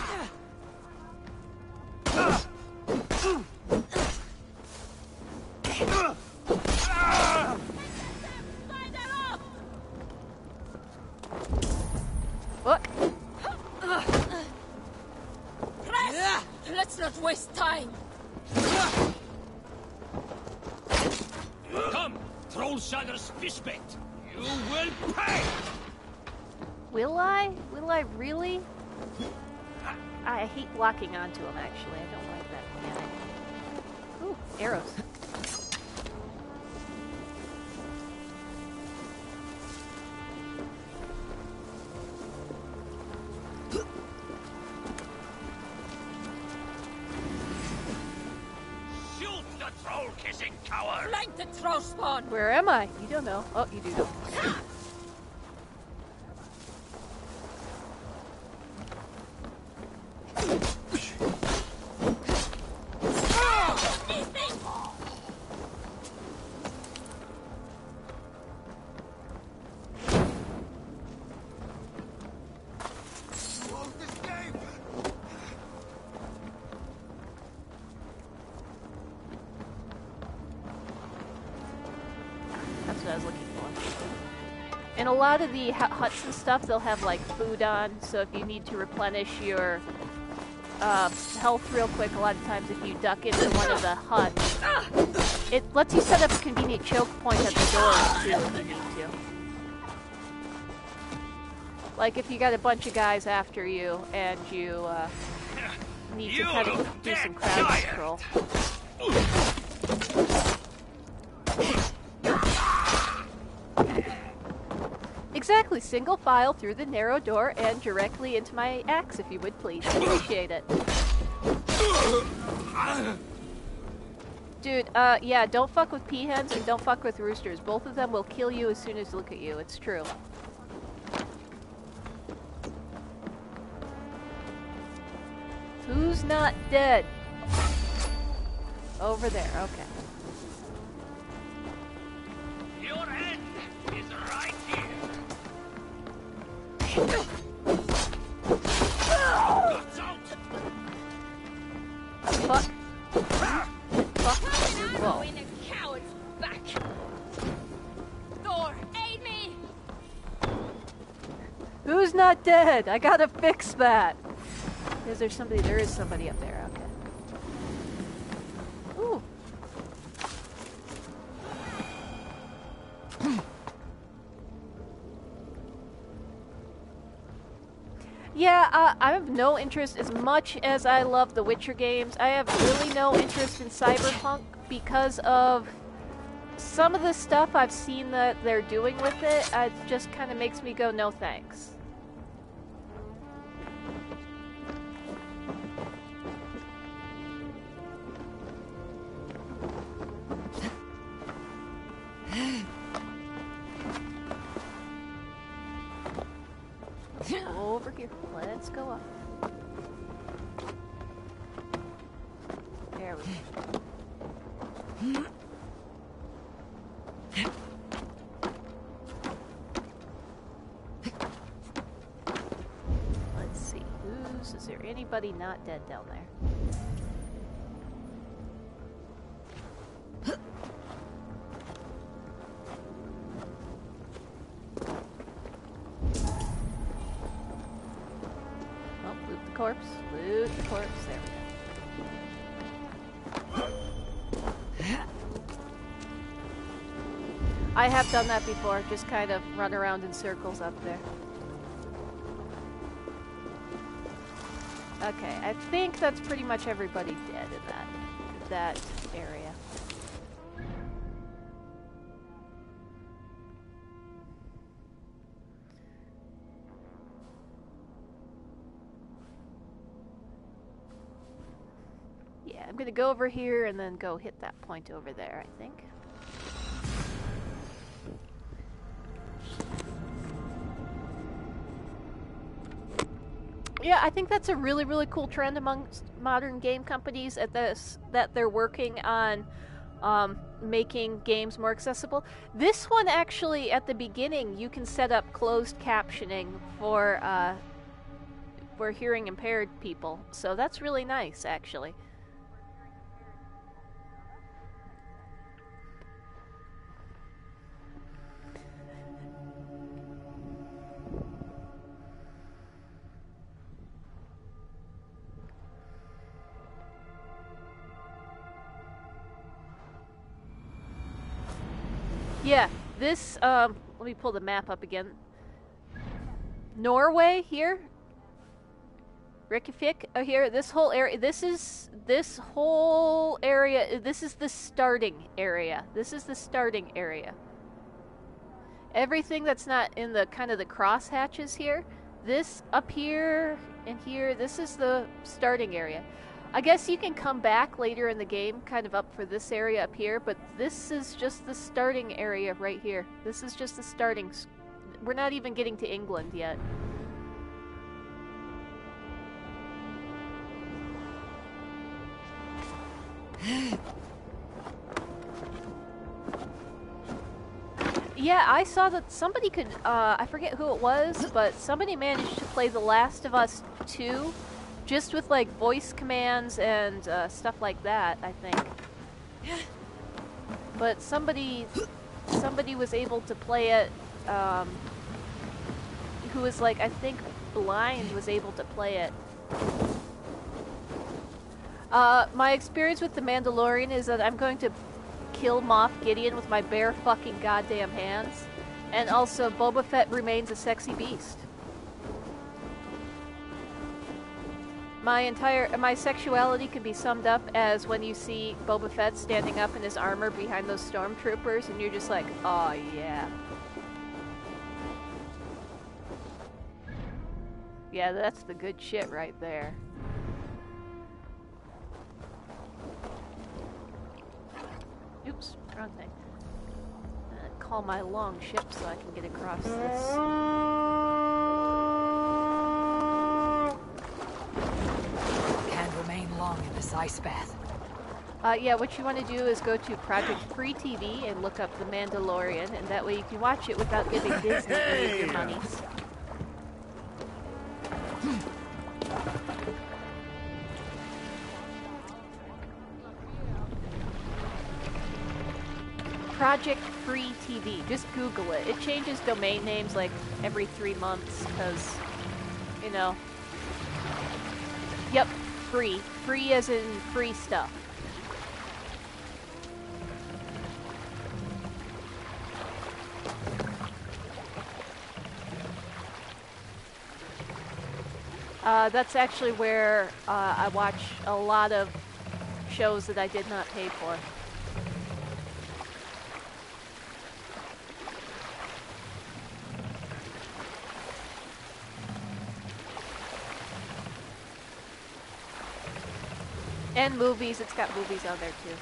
What?
Press! Let's not waste time.
Come, Trollshagger's fishbait. You will pay.
Will I? Will I really? I hate locking onto them, actually. I don't like that mechanic. Ooh, arrows.
Shoot the troll-kissing coward.
Flank the troll spawn.
Where am I? You don't know. Oh, you do know. That's what I was looking for. In a lot of the huts and stuff, they'll have like food on, so if you need to replenish your health real quick, a lot of times if you duck into one of the huts, it lets you set up a convenient choke point at the doors too if you need to. Like if you got a bunch of guys after you and you need to kind of do some crowd control. Exactly, single file through the narrow door and directly into my axe, if you would please. Appreciate it. Dude, yeah, don't fuck with peahens and don't fuck with roosters. Both of them will kill you as soon as they look at you. It's true. Who's not dead? Over there, okay.
Your end is right here.
Fuck. Fuck. Whoa.
In a coward's back. Thor, aid me.
Who's not dead? I gotta fix that. Is there somebody? There is somebody up there. Okay. Ooh. Yeah, I have no interest, as much as I love the Witcher games, I have really no interest in Cyberpunk because of some of the stuff I've seen that they're doing with it, it just kind of makes me go, no thanks. Over here. Let's go up. There we go. Let's see. Is there anybody not dead down there? Corpse. Loot the corpse. There we go. I have done that before. Just kind of run around in circles up there. Okay, I think that's pretty much everybody dead in that area. I'm gonna go over here and then go hit that point over there, I think. Yeah, I think that's a really, really cool trend amongst modern game companies at this, that they're working on making games more accessible. This one actually, at the beginning, you can set up closed captioning for hearing impaired people. So that's really nice, actually. Yeah, this, let me pull the map up again. Norway here. Reykjavik here, this whole area, this is the starting area. This is the starting area. Everything that's not in the kind of the cross hatches here, this up here and here, this is the starting area. I guess you can come back later in the game, kind of up for this area up here, but this is just the starting area right here. This is just the starting. We're not even getting to England yet. Yeah, I saw that somebody could, I forget who it was, but somebody managed to play The Last of Us 2 just with, like, voice commands and stuff like that, I think. But somebody was able to play it, who was, like, I think blind was able to play it. My experience with The Mandalorian is that I'm going to kill Moff Gideon with my bare fucking goddamn hands. And also, Boba Fett remains a sexy beast. My sexuality can be summed up as when you see Boba Fett standing up in his armor behind those stormtroopers and you're just like, oh yeah. Yeah, that's the good shit right there. Oops, wrong thing. Call my long ship so I can get across this.
Can't remain long in this ice bath.
Yeah, what you want to do is go to Project Free TV and look up The Mandalorian, and that way you can watch it without giving Disney any of your monies. Project Free TV. Just Google it. It changes domain names like every 3 months because, you know. Yep, free. Free as in free stuff. That's actually where I watch a lot of shows that I did not pay for. And movies. It's got movies on there too.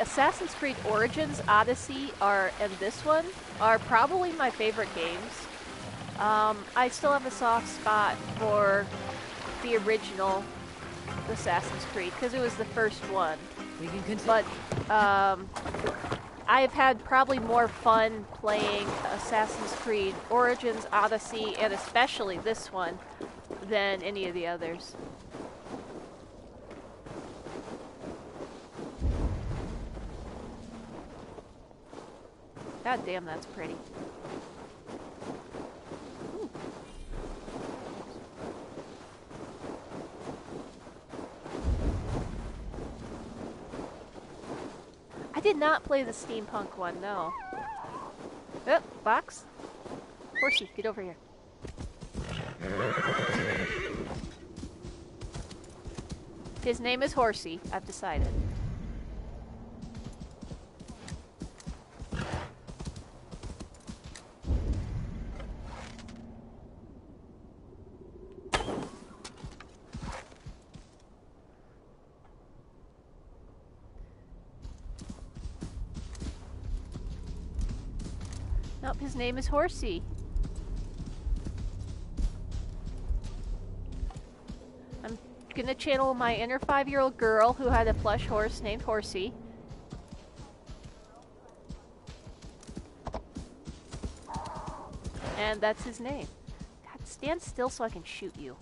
Assassin's Creed Origins, Odyssey, and this one are probably my favorite games. I still have a soft spot for the original Assassin's Creed because it was the first one.
We can continue.
But I've had probably more fun playing Assassin's Creed Origins, Odyssey, and especially this one than any of the others. God damn, that's pretty. Ooh. I did not play the steampunk one, no. Oh, box. Horsey, get over here. His name is Horsey, I've decided. Nope, his name is Horsey. I'm gonna channel my inner 5-year-old girl who had a plush horse named Horsey. And that's his name. God, stand still so I can shoot you.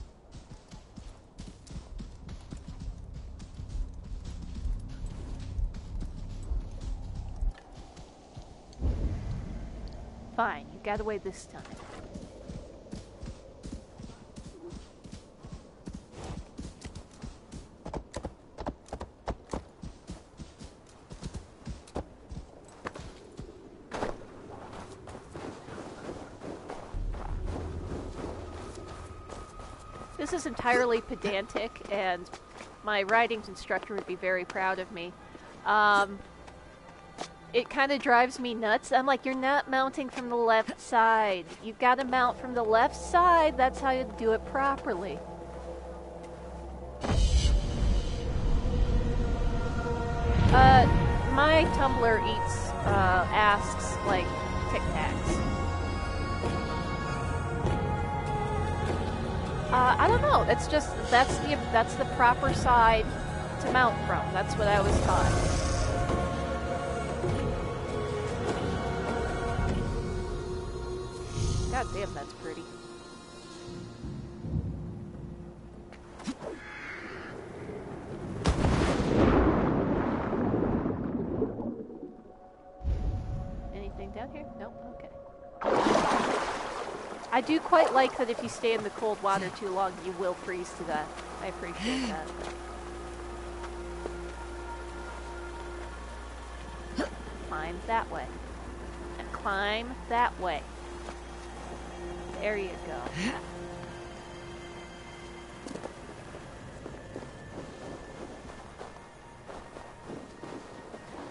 Fine, you got away this time. This is entirely pedantic, and my riding instructor would be very proud of me. It kind of drives me nuts. I'm like, you're not mounting from the left side. You've got to mount from the left side. That's how you do it properly. My tumbler eats asks like Tic Tacs. I don't know. That's the proper side to mount from. That's what I was taught. God damn, that's pretty. Anything down here? Nope, okay. I do quite like that if you stay in the cold water too long, you will freeze to death. I appreciate that. Climb that way. And climb that way. There you go.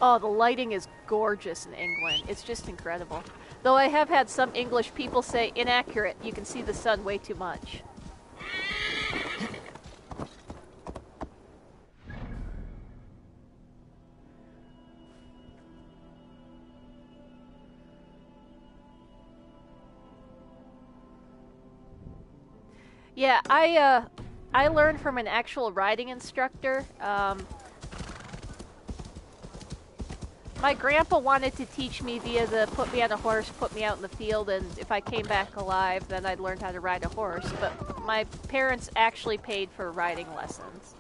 Oh, the lighting is gorgeous in England. It's just incredible. Though I have had some English people say, inaccurate, you can see the sun way too much. Yeah, I learned from an actual riding instructor. My grandpa wanted to teach me via the put me on a horse, put me out in the field, and if I came back alive, then I'd learn how to ride a horse. But my parents actually paid for riding lessons.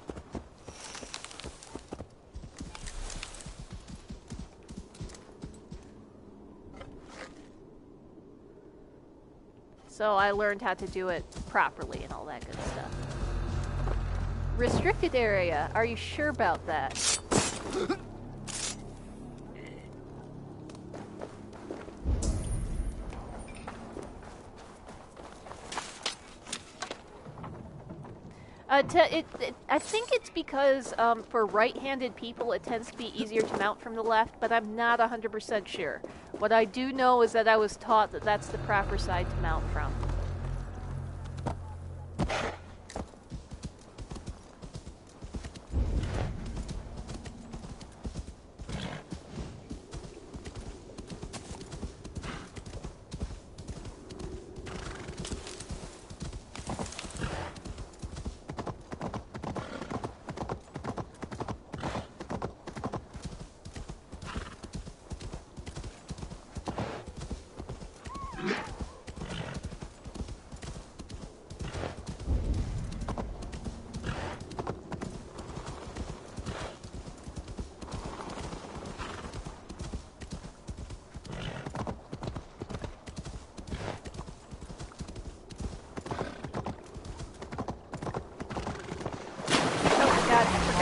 So I learned how to do it properly and all that good stuff. Restricted area. Are you sure about that? I think it's because for right-handed people it tends to be easier to mount from the left, but I'm not 100% sure. What I do know is that I was taught that that's the proper side to mount from.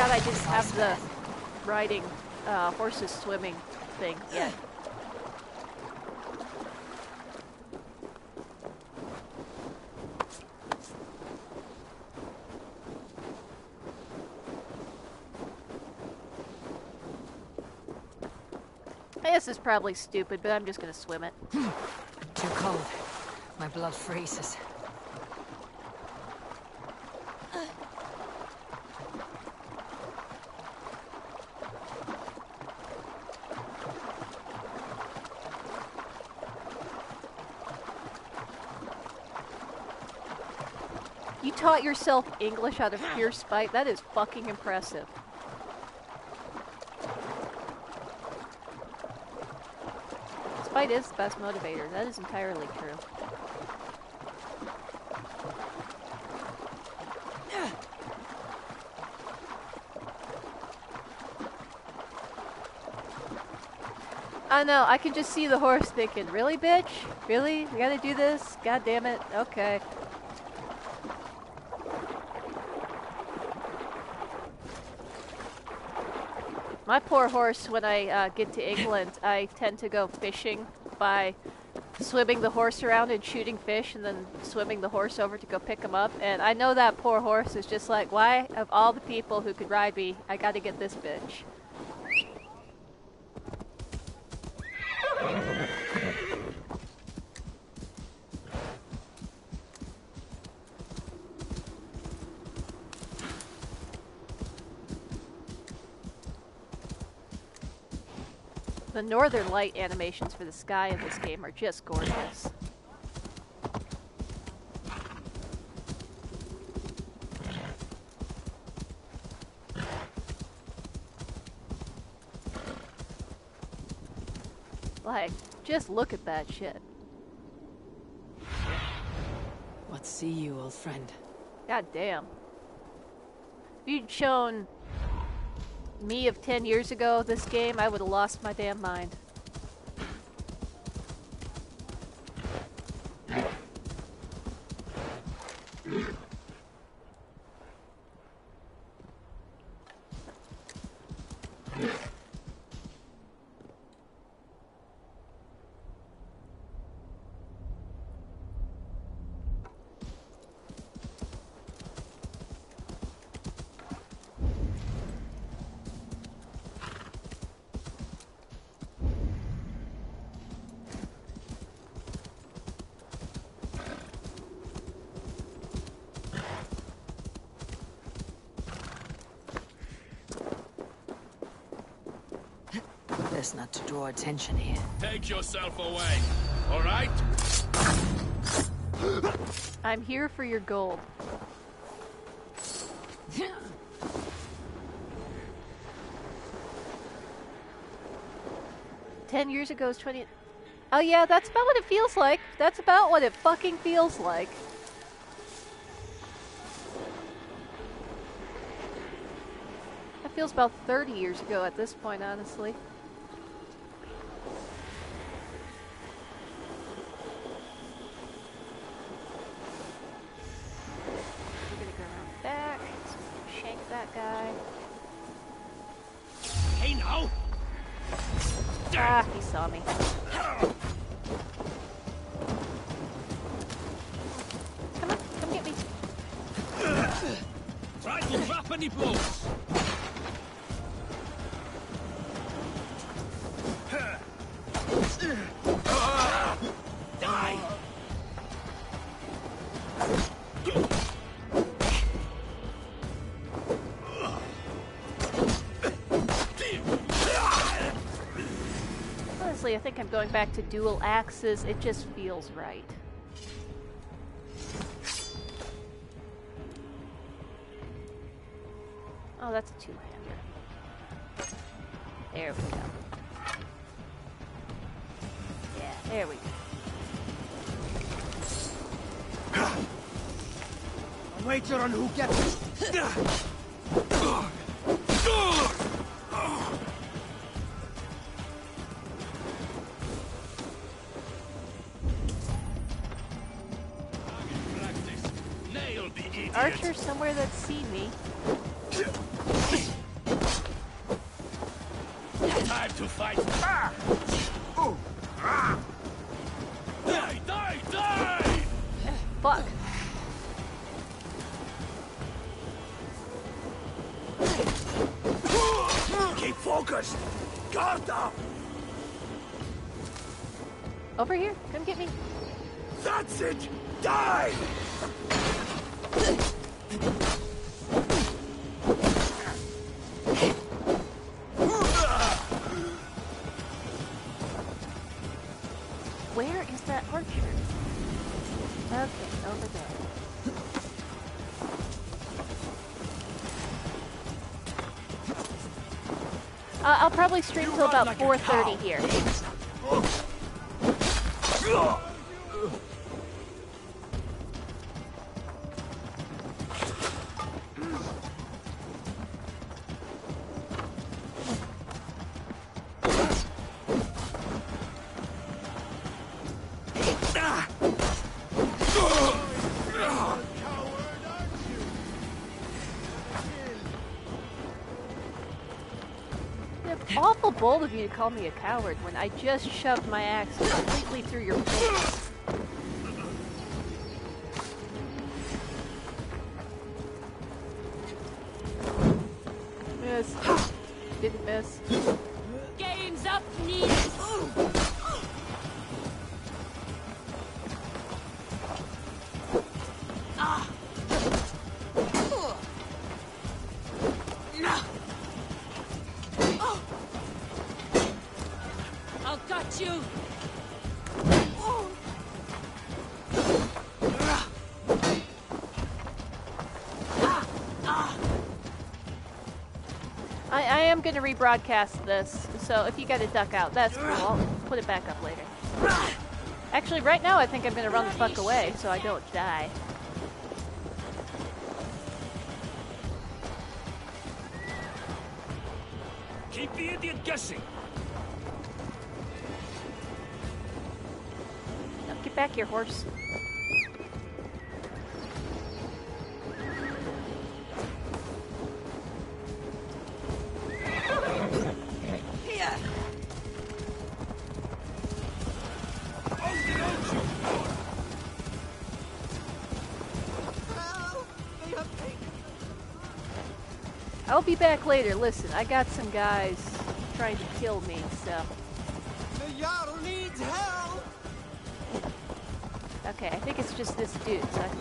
I didn't have the riding horses swimming thing yet. This is probably stupid, but I'm just gonna swim it.
Too cold. My blood freezes.
You taught yourself English out of pure spite? That is fucking impressive. Spite is the best motivator. That is entirely true. I know, I can just see the horse thinking, really, bitch? Really? We gotta do this? God damn it. Okay. My poor horse, when I get to England, I tend to go fishing by swimming the horse around and shooting fish and then swimming the horse over to go pick him up. And I know that poor horse is just like, why, of all the people who could ride me, I gotta get this bitch. The northern light animations for the sky in this game are just gorgeous. Like, just look at that shit.
What see you, old friend?
God damn. If you'd shown me of 10 years ago this game, I would have lost my damn mind.
Best not to draw attention here.
Take yourself away, all right?
I'm here for your gold. "10 years ago is 20... Oh yeah, that's about what it feels like. That's about what it fucking feels like. That feels about 30 years ago at this point, honestly. Guy.
Hey, now!
Ah, he saw me. Come on, come get me.
Company blows!
Die!
Honestly, I think I'm going back to dual axes. It just feels right. Oh, that's a two-hander. There we go. Yeah, there we go.
I'll wager on who gets it.
Archer's somewhere that's seen me.
Time to fight! Die, die, die!
Fuck.
Keep focused! Guard up!
Over here, come get me.
That's it! Die!
Where is that archer? Okay, over there. I'll probably stream till about 4:30 here. Awful bold of you to call me a coward when I just shoved my axe completely through your face. Miss. Didn't miss.
Game's up, knees! I'll got you!
I am going to rebroadcast this, so if you gotta duck out, that's cool. I'll put it back up later. Actually, right now I think I'm going to run the fuck away so I don't die.
Keep the idiot guessing!
Now, get back here, horse. I'll be back later. Listen, I got some guys trying to kill me, so...
The Jarl needs help!
Okay, I think it's just this dude, so I can...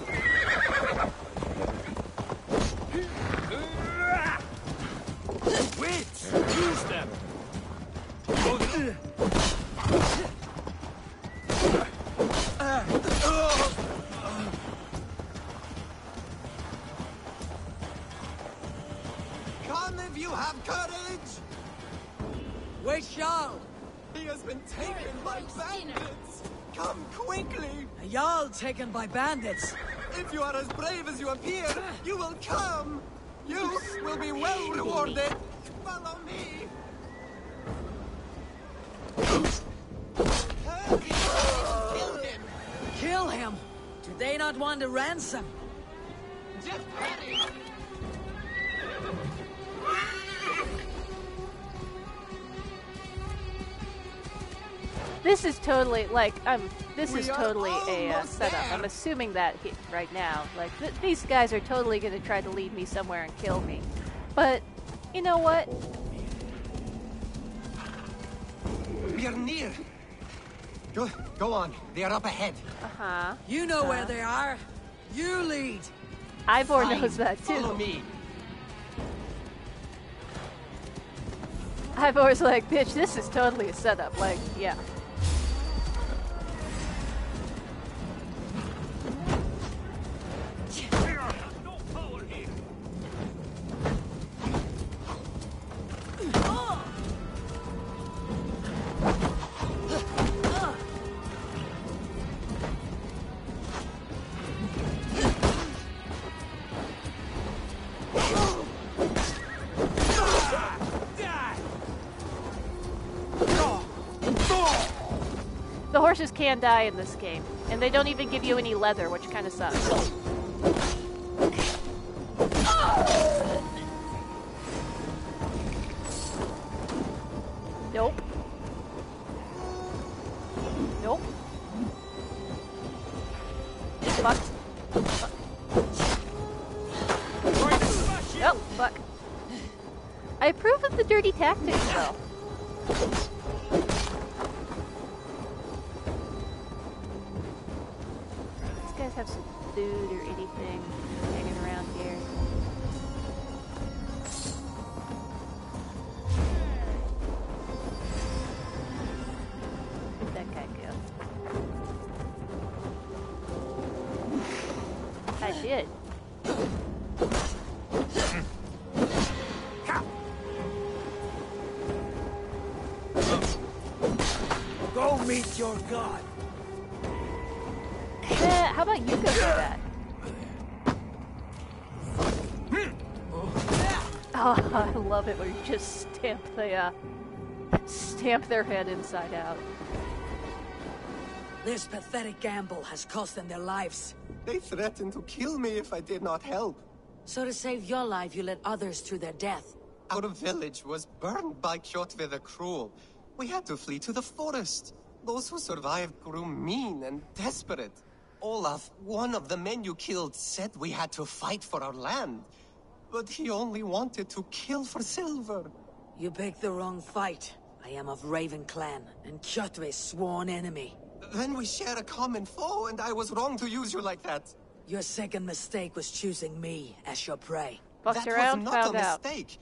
Wits! Use them!
Come if you have courage! Where's Jarl? He has been taken by bandits! Come quickly!
A Jarl taken by bandits?
If you are as brave as you appear, you will come! You will be well rewarded! Follow me! Kill him!
Kill him? Do they not want a ransom?
Just hurry!
This is totally like this
We
is
are
totally a
almost
setup.
there.
I'm assuming that right now. Like these guys are totally going to try to lead me somewhere and kill me. But you know what?
We are near. Go on. They are up ahead.
Uh-huh.
You know where they are. You lead.
Ivor
Fine.
knows that too.
Follow me.
Ivor's like, bitch, this is totally a setup. Like, yeah.
No power here.
The horses can die in this game, and they don't even give you any leather, which kind of sucks. Nope. Nope. Fuck. Fuck. Oh, fuck. I approve of the dirty tactics, though. These guys have some food or anything hanging around here. Where'd that guy go? I did.
Go meet your god.
How about you go do that? Oh, I love it when you just stamp their head inside out.
This pathetic gamble has cost them their lives.
They threatened to kill me if I did not help.
So to save your life, you led others to their death.
Our village was burned by Kjotve the Cruel. We had to flee to the forest. Those who survived grew mean and desperate. Olaf, one of the men you killed, said we had to fight for our land. But he only wanted to kill for silver.
You picked the wrong fight. I am of Raven Clan, and Kjotve's sworn enemy.
Then we share a common foe, and I was wrong to use you like that.
Your second mistake was choosing me as your prey.
Fucked
That
around,
was not
found
a
out.
mistake.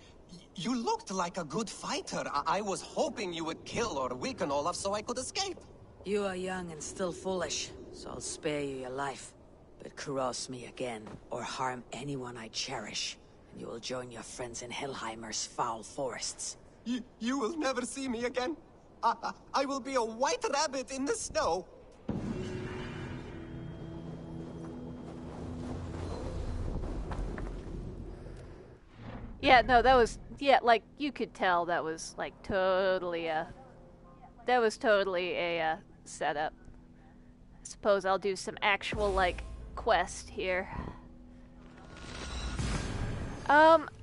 You looked like a good fighter. I was hoping you would kill or weaken Olaf so I could escape.
You are young and still foolish, so I'll spare you your life. But cross me again, or harm anyone I cherish, and you will join your friends in Helheimer's foul forests.
You will never see me again. I will be a white rabbit in the snow.
Yeah, no, that was, yeah, like, you could tell that was, like, totally a setup. I suppose I'll do some actual, like, quest here.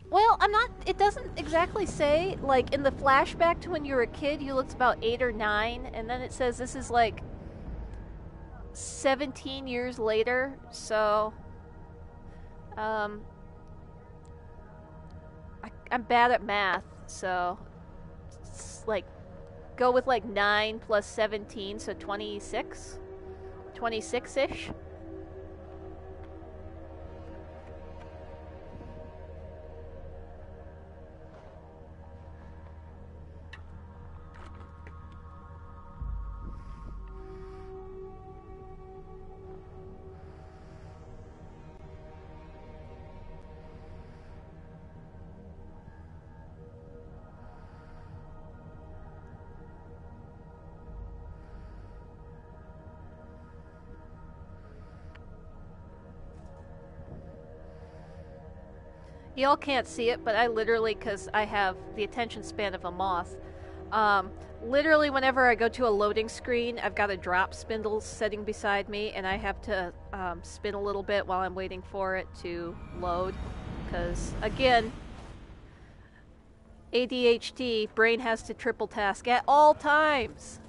Well, it doesn't exactly say, like, in the flashback to when you were a kid, you looked about 8 or 9, and then it says this is, like, 17 years later, so, I'm bad at math, so it's like go with like 9 plus 17, so 26? 26-ish? Y'all can't see it, but I literally, because I have the attention span of a moth, literally whenever I go to a loading screen, I've got a drop spindle sitting beside me, and I have to spin a little bit while I'm waiting for it to load. Because, again, ADHD, brain has to triple task at all times.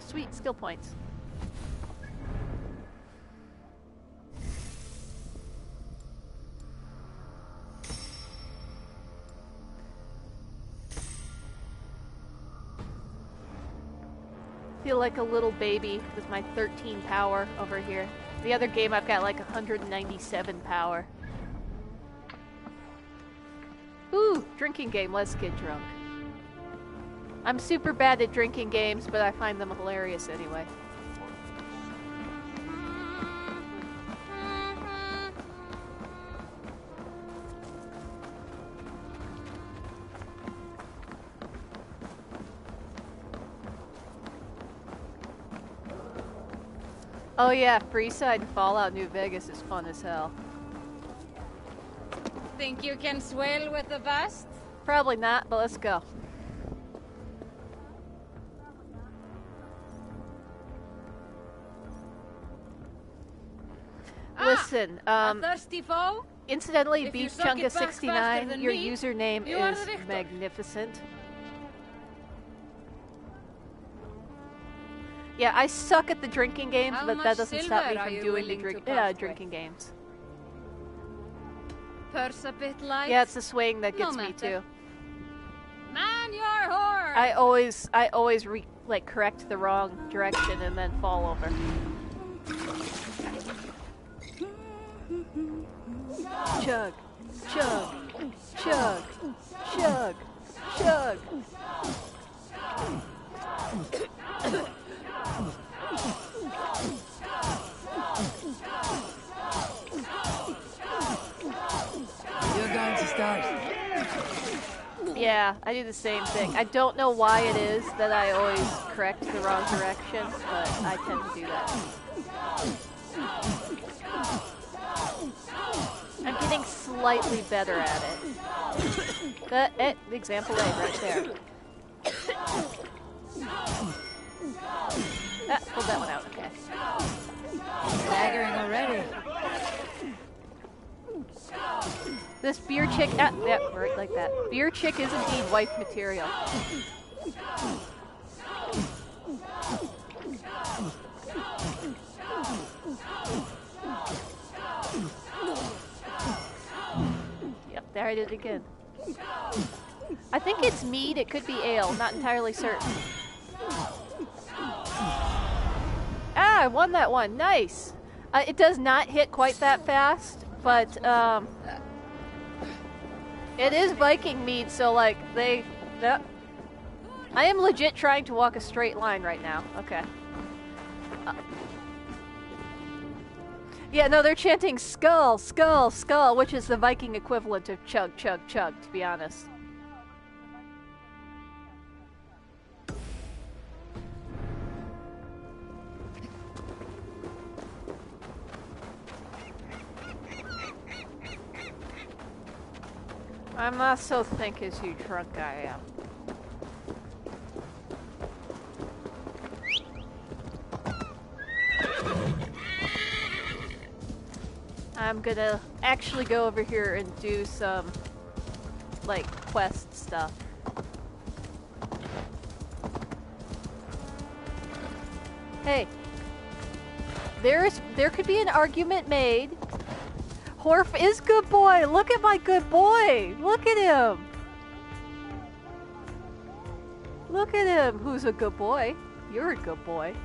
sweet, skill points. Feel like a little baby with my 13 power over here. The other game I've got like 197 power. Ooh, drinking game, let's get drunk. I'm super bad at drinking games, but I find them hilarious anyway. Oh yeah, Freeside and Fallout New Vegas is fun as hell.
Think you can swell with the best?
Probably not, but let's go. Listen,
a thirsty foe?
Incidentally,
If you
Beef
suck it
Chunga
back
69,
faster than
your
me,
username
you are
is
the victor.
magnificent. Yeah, I suck at the drinking games,
How
but
much
that doesn't stop me
silver are
from
you
doing the
willing to part with?
drinking games.
Purse a bit light?
Yeah, it's the swaying that
No
gets me
matter.
too.
Man your horse!
I always correct the wrong direction and then fall over. Chug, chug, chug, chug, chug.
You're going to start.
Yeah, I do the same thing. I don't know why it is that I always correct the wrong direction, but I tend to do that. I'm getting slightly better at it. Example A right there. Pulled that one out, okay.
Staggering already.
This beer chick, yeah, right like that. Beer chick is indeed wife material. Yep, there I did it again. I think it's mead, it could be ale, not entirely certain. Ah, I won that one, nice! It does not hit quite that fast, but, it is Viking mead, so, like, I am legit trying to walk a straight line right now. Okay. Yeah, no, they're chanting skull, skull, skull, which is the Viking equivalent of chug, chug, chug, to be honest. I'm not so thick as you drunk I am. I'm gonna actually go over here and do some, like, quest stuff. Hey, there could be an argument made. Horf is good boy. Look at my good boy. Look at him. Look at him. Who's a good boy? You're a good boy.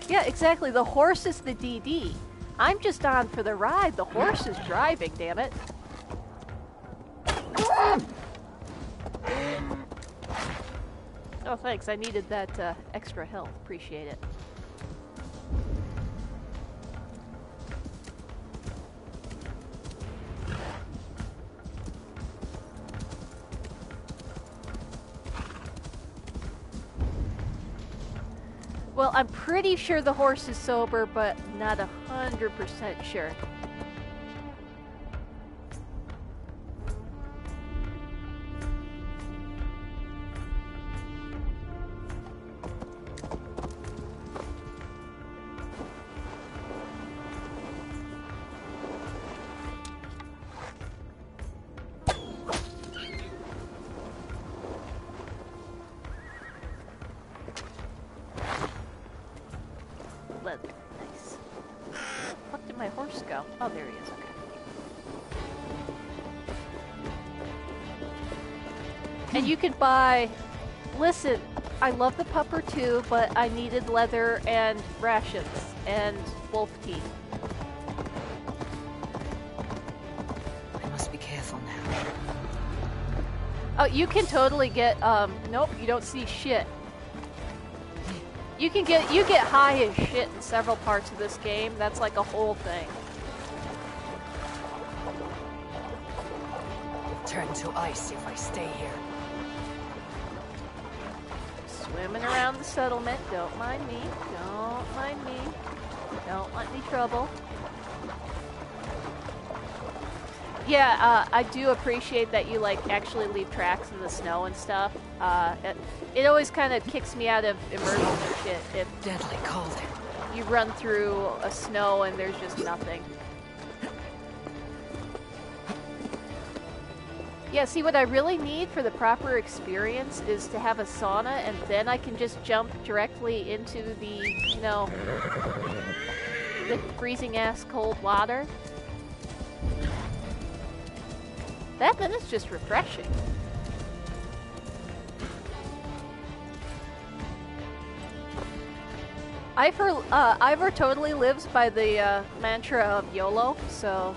Yeah, exactly. The horse is the DD. I'm just on for the ride. The horse is driving, damn it. Oh, thanks. I needed that extra health. Appreciate it. Well, I'm pretty sure the horse is sober, but not 100% sure. And you could buy... Listen, I love the pupper too, but I needed leather and rations and wolf teeth.
I must be careful now.
Oh, you can totally get, nope, you don't see shit. You get high as shit in several parts of this game. That's like a whole thing.
Turn to ice if I stay here.
Swimming around the settlement. Don't mind me. Don't mind me. Don't want any trouble. Yeah, I do appreciate that you like actually leave tracks in the snow and stuff. It always kind of kicks me out of immersion and shit if
deadly cold.
You run through a snow and there's just nothing. Yeah, see, what I really need for the proper experience is to have a sauna, and then I can just jump directly into the, you know, the freezing-ass cold water. Then it's just refreshing. Ivor totally lives by the mantra of YOLO, so...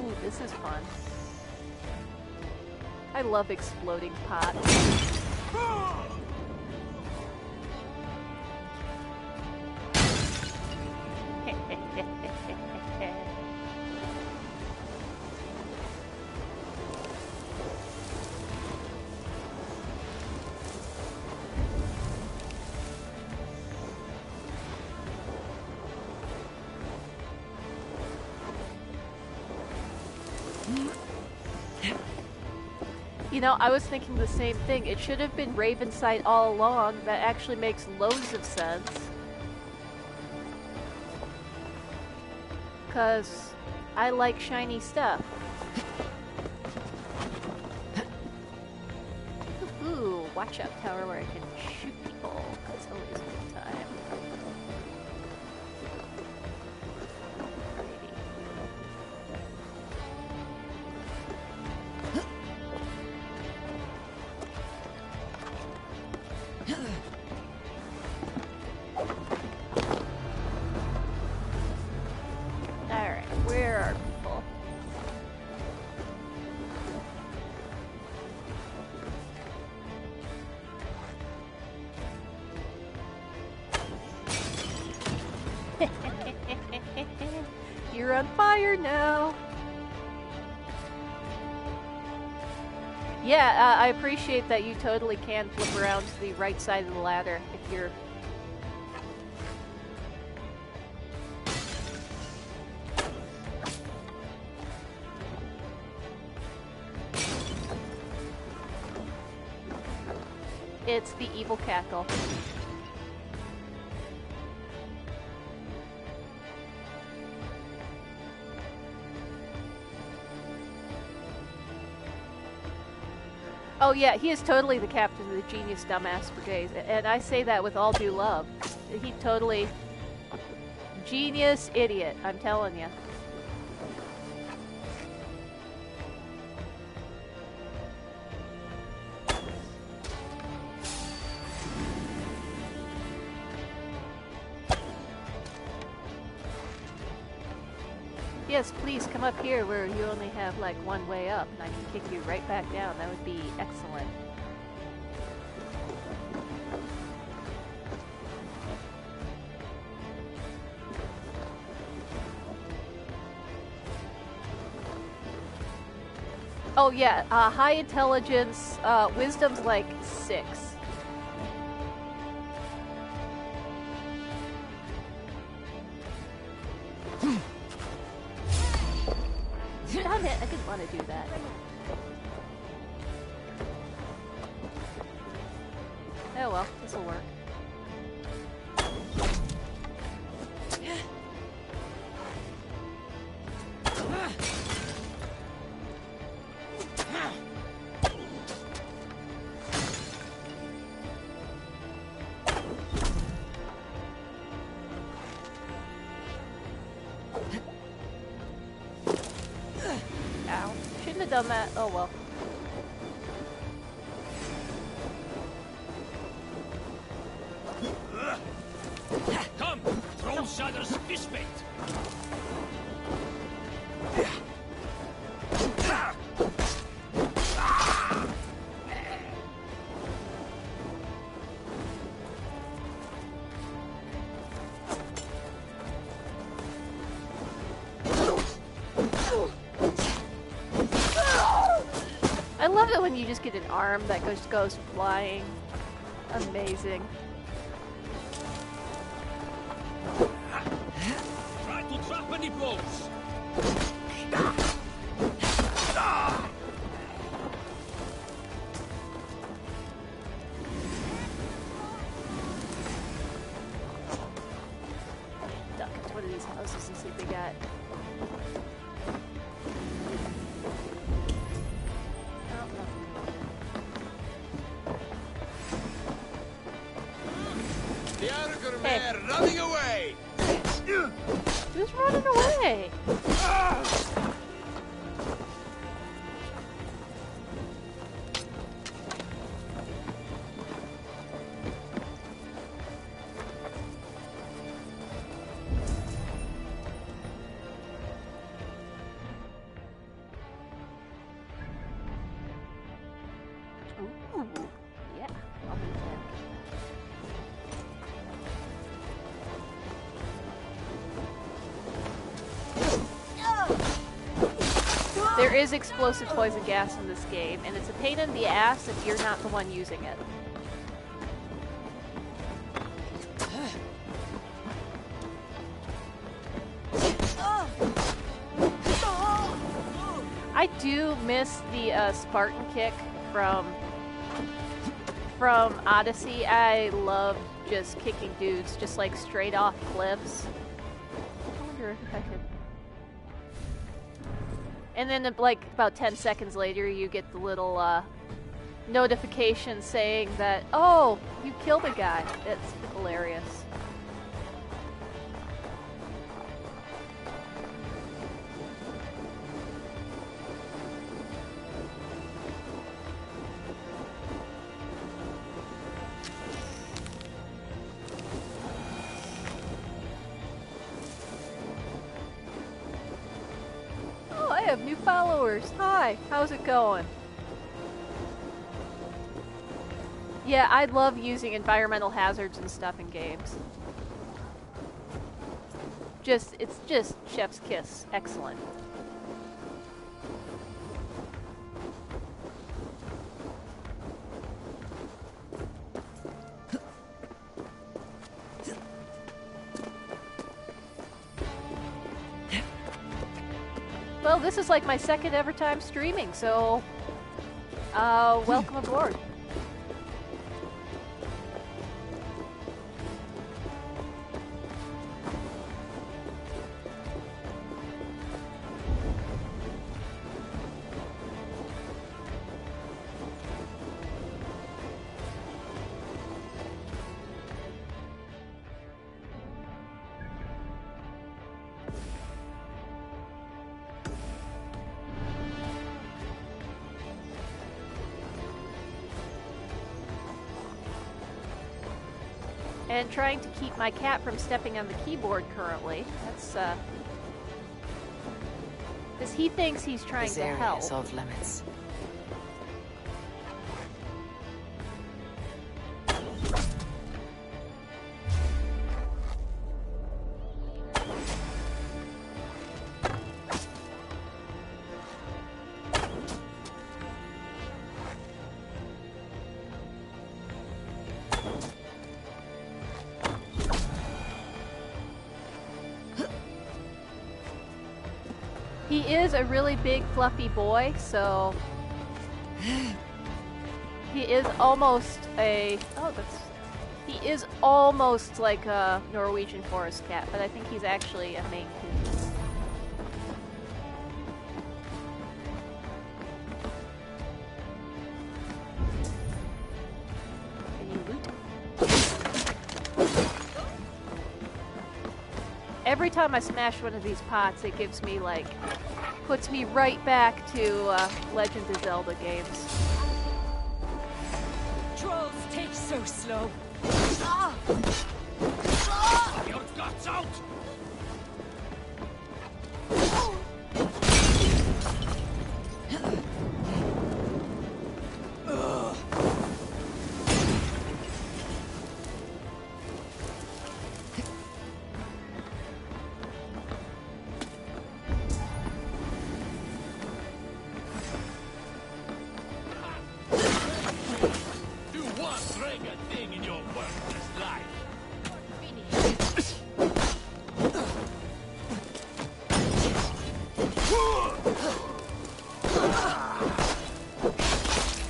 Ooh, this is fun. I love exploding pots. You know, I was thinking the same thing. It should have been Ravensight all along. That actually makes loads of sense. Because I like shiny stuff. Ooh, watch out tower where I can shoot people. That's always a good time. Alright, where are people? You're on fire now. Yeah, I appreciate that you totally can flip around to the right side of the ladder if you're... It's the evil cackle. Oh yeah, he is totally the captain of the Genius Dumbass Brigade, and I say that with all due love. He totally... Genius idiot, I'm telling you. Yes, please come up here where you only have like one way up and I can kick you right back down. That would be excellent. Oh yeah, high intelligence, wisdom's like 6. Damn it, I didn't want to do that. Oh well, this'll work. have done that. Oh well.
Come, Troll Shadow's fish bait.
I love it when you just get an arm that goes flying. Amazing.
Try to trap any blows.
Duck into one of these houses and see if they got.
The Aragorn mare running away!
Who's running away? Ooh, yeah, I'll meet him. There is explosive poison gas in this game, and it's a pain in the ass if you're not the one using it. I do miss the Spartan kick from Odyssey. I love just kicking dudes just like straight off cliffs. I wonder if I could. And then like about 10 seconds later you get the little notification saying that, oh, you killed a guy. It's hilarious. I have new followers. Hi, how's it going? Yeah, I love using environmental hazards and stuff in games. It's just chef's kiss. Excellent. Well, this is like my second ever time streaming, so welcome aboard. And trying to keep my cat from stepping on the keyboard currently. That's because he thinks he's trying to help.
This area is off limits.
He is a really big fluffy boy, so he is almost he is almost like a Norwegian forest cat, but I think he's actually a Maine Coon. Can you loot? Every time I smash one of these pots, it gives me like puts me right back to Legend of Zelda games.
Trolls take so slow.
Your guts out! Do one dragon thing in your worthless life.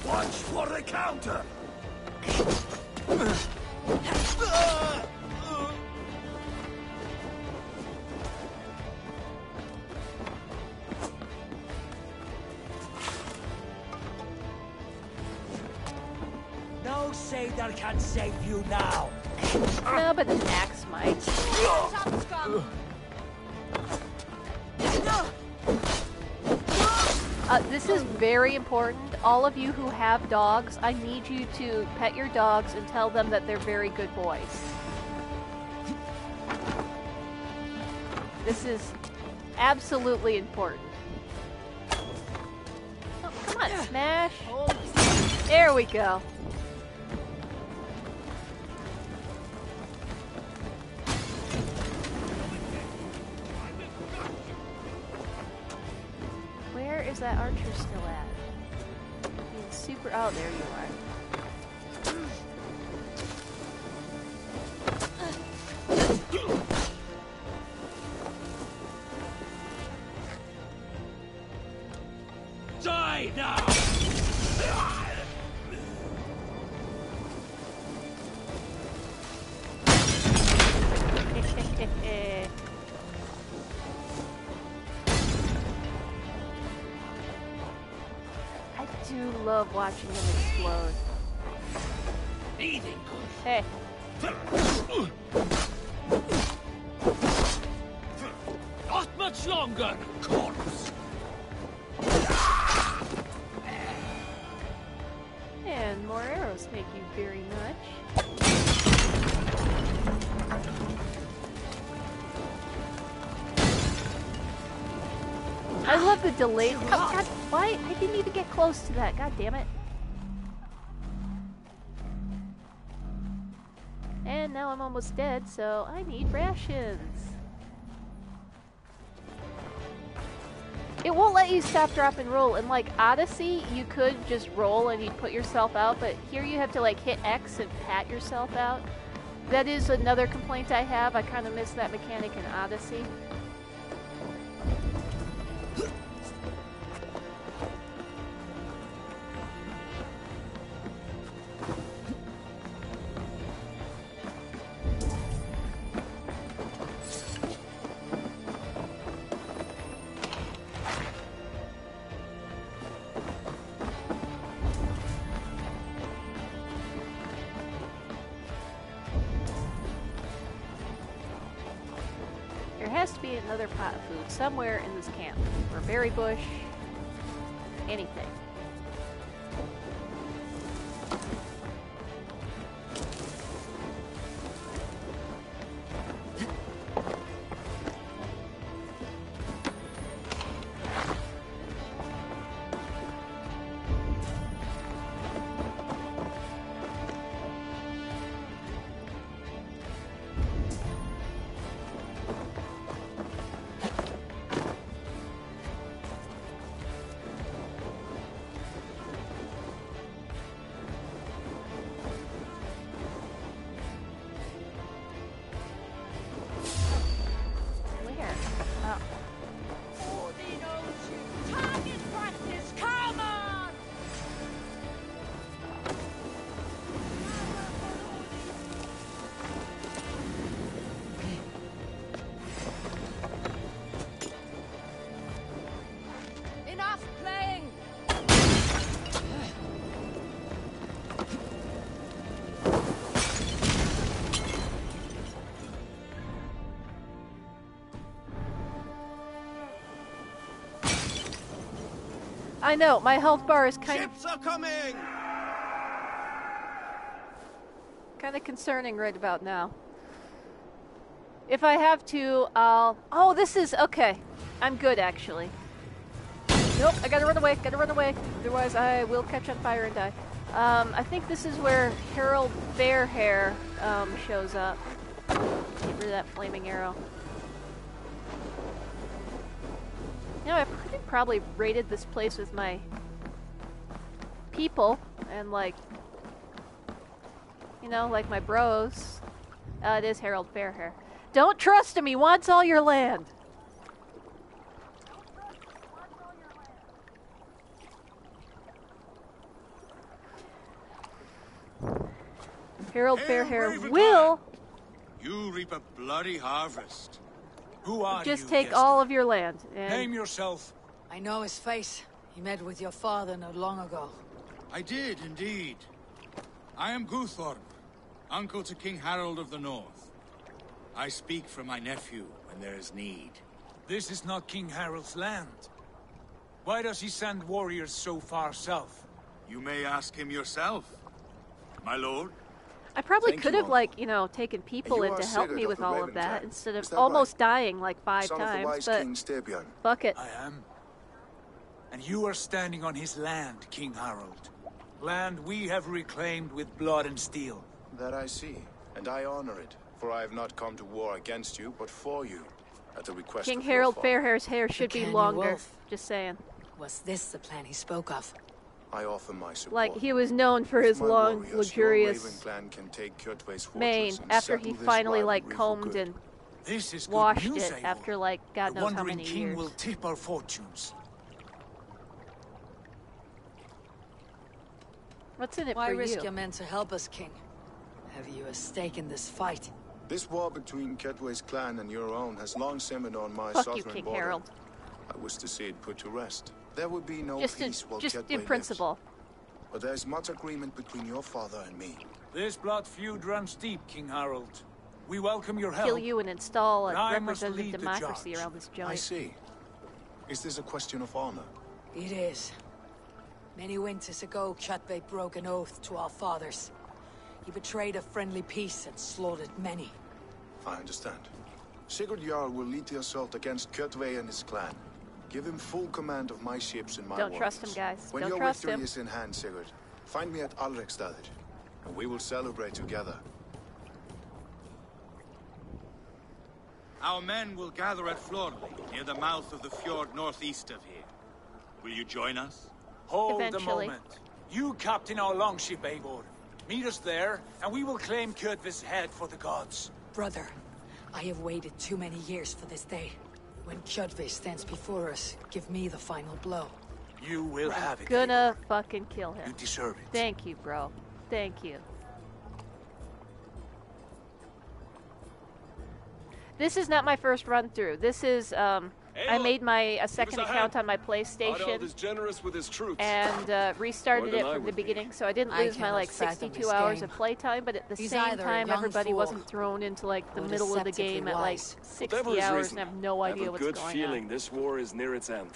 Watch for the counter!
No satyr can save you now.
No, but an axe might. This is very important. All of you who have dogs, I need you to pet your dogs and tell them that they're very good boys. This is absolutely important. Oh, come on, Smash. There we go. Where is that archer still at? He's super... Oh, there you are.
Die now!
I do love watching them explode.
Eating.
Hey.
Not much longer, corpse.
And more arrows make you very much. I love the delay. Oh, God, why? I didn't even get close to that. God damn it. And now I'm almost dead, so I need rations. It won't let you stop, drop, and roll. In like Odyssey, you could just roll and you'd put yourself out, but here you have to like hit X and pat yourself out. That is another complaint I have. I kind of miss that mechanic in Odyssey. There has to be another pot of food somewhere in this camp. Or berry bush. Anything. I know, my health bar is kind
Ships are coming!
of concerning right about now. If I have to, I'll... Oh, this is... Okay. I'm good, actually. Nope, I gotta run away, Otherwise, I will catch on fire and die. I think this is where Harold Fairhair shows up. Get rid of that flaming arrow. You know, I probably raided this place with my people and, like, you know, like my bros. It is Harold Fairhair. Don't trust him, he wants all your land. Harold Fairhair will
You reap a bloody harvest.
Who are
just
you,
take
Jester?
all of your land. And
Name yourself.
I know his face. He met with your father not long ago.
I did, indeed. I am Guthorm, uncle to King Harold of the North. I speak for my nephew when there is need.
This is not King Harold's land. Why does he send warriors so far south?
You may ask him yourself, my lord.
I probably
Thank
could
you,
have,
Uncle.
like, you know, taken people
You
in
are
to help
Sigurd
me
of
with
the
all
Raven
of that
clan.
instead of
Is that
almost
right?
dying like 5
Son of the
times,
wise
but
King Styrbjörn.
fuck it.
I am. And you are standing on his land, King Harold. Land we have reclaimed with blood and steel.
That I see, and I honor it, for I have not come to war against you, but for you, at the request
King
of your
Harold
father.
Fairhair's hair should be
Canny
longer.
Wolf.
Just saying.
Was this the plan he spoke of?
I offer my support.
Like, he was known for
With
his
my
long,
warriors, your
luxurious
Raven clan can take Kjotve's fortress
mane
and
after he
settle this
finally, like,
rivalry for
combed
good.
and
This is good
washed
news,
it
Eivor.
after, like, God
The
knows how
Wandering
many
King
years.
will tip our fortunes.
What's in it
Why
for
risk
you?
your men to help us, King? Have you a stake in this fight?
This war between Kjotve's clan and your own has long simmered on my
Fuck you,
southern
King
border.
Harold.
I wish to see it put to rest. There would be no
Just
peace while
in
Kjotve
principle.
lives. But there is much agreement between your father and me.
This blood feud runs deep, King Harold. We welcome your help.
Kill you and install a
But I must
representative
lead the
democracy
charge.
around this
I
joint.
see. Is this a question of honor?
It is. Many winters ago, Kjotve broke an oath to our fathers. He betrayed a friendly peace and slaughtered many.
I understand. Sigurd Jarl will lead the assault against Kjotve and his clan. Give him full command of my ships and my
Don't trust
warriors.
him, guys.
When
Don't
your
trust
victory
him.
is in hand, Sigurd, find me at Alrekstadir, and we will celebrate together.
Our men will gather at Florley, near the mouth of the fjord northeast of here. Will you join us?
Hold
Eventually.
a moment. You captain our longship, Eivor. Meet us there, and we will claim Kjotve's head for the gods.
Brother, I have waited too many years for this day. When Kjotve stands before us, give me the final blow.
You will have it.
Gonna fucking kill him.
You deserve it.
Thank you, bro. Thank you. This is not my first run through. This is, I made a second account on my PlayStation
is generous with his troops.
and restarted
More
it
than I
from the
would be.
beginning, so I didn't
I
lose my
cannot
like
fathom
62
his
hours
game.
of playtime, but at the
He's
same
either a
time,
young
everybody
fool
wasn't thrown into like the
or
middle of the
deceptively
game at like
wise.
60
Whatever his
hours
reason,
and have no idea
I have
what's
a good
going
feeling
on.
this war is near its end.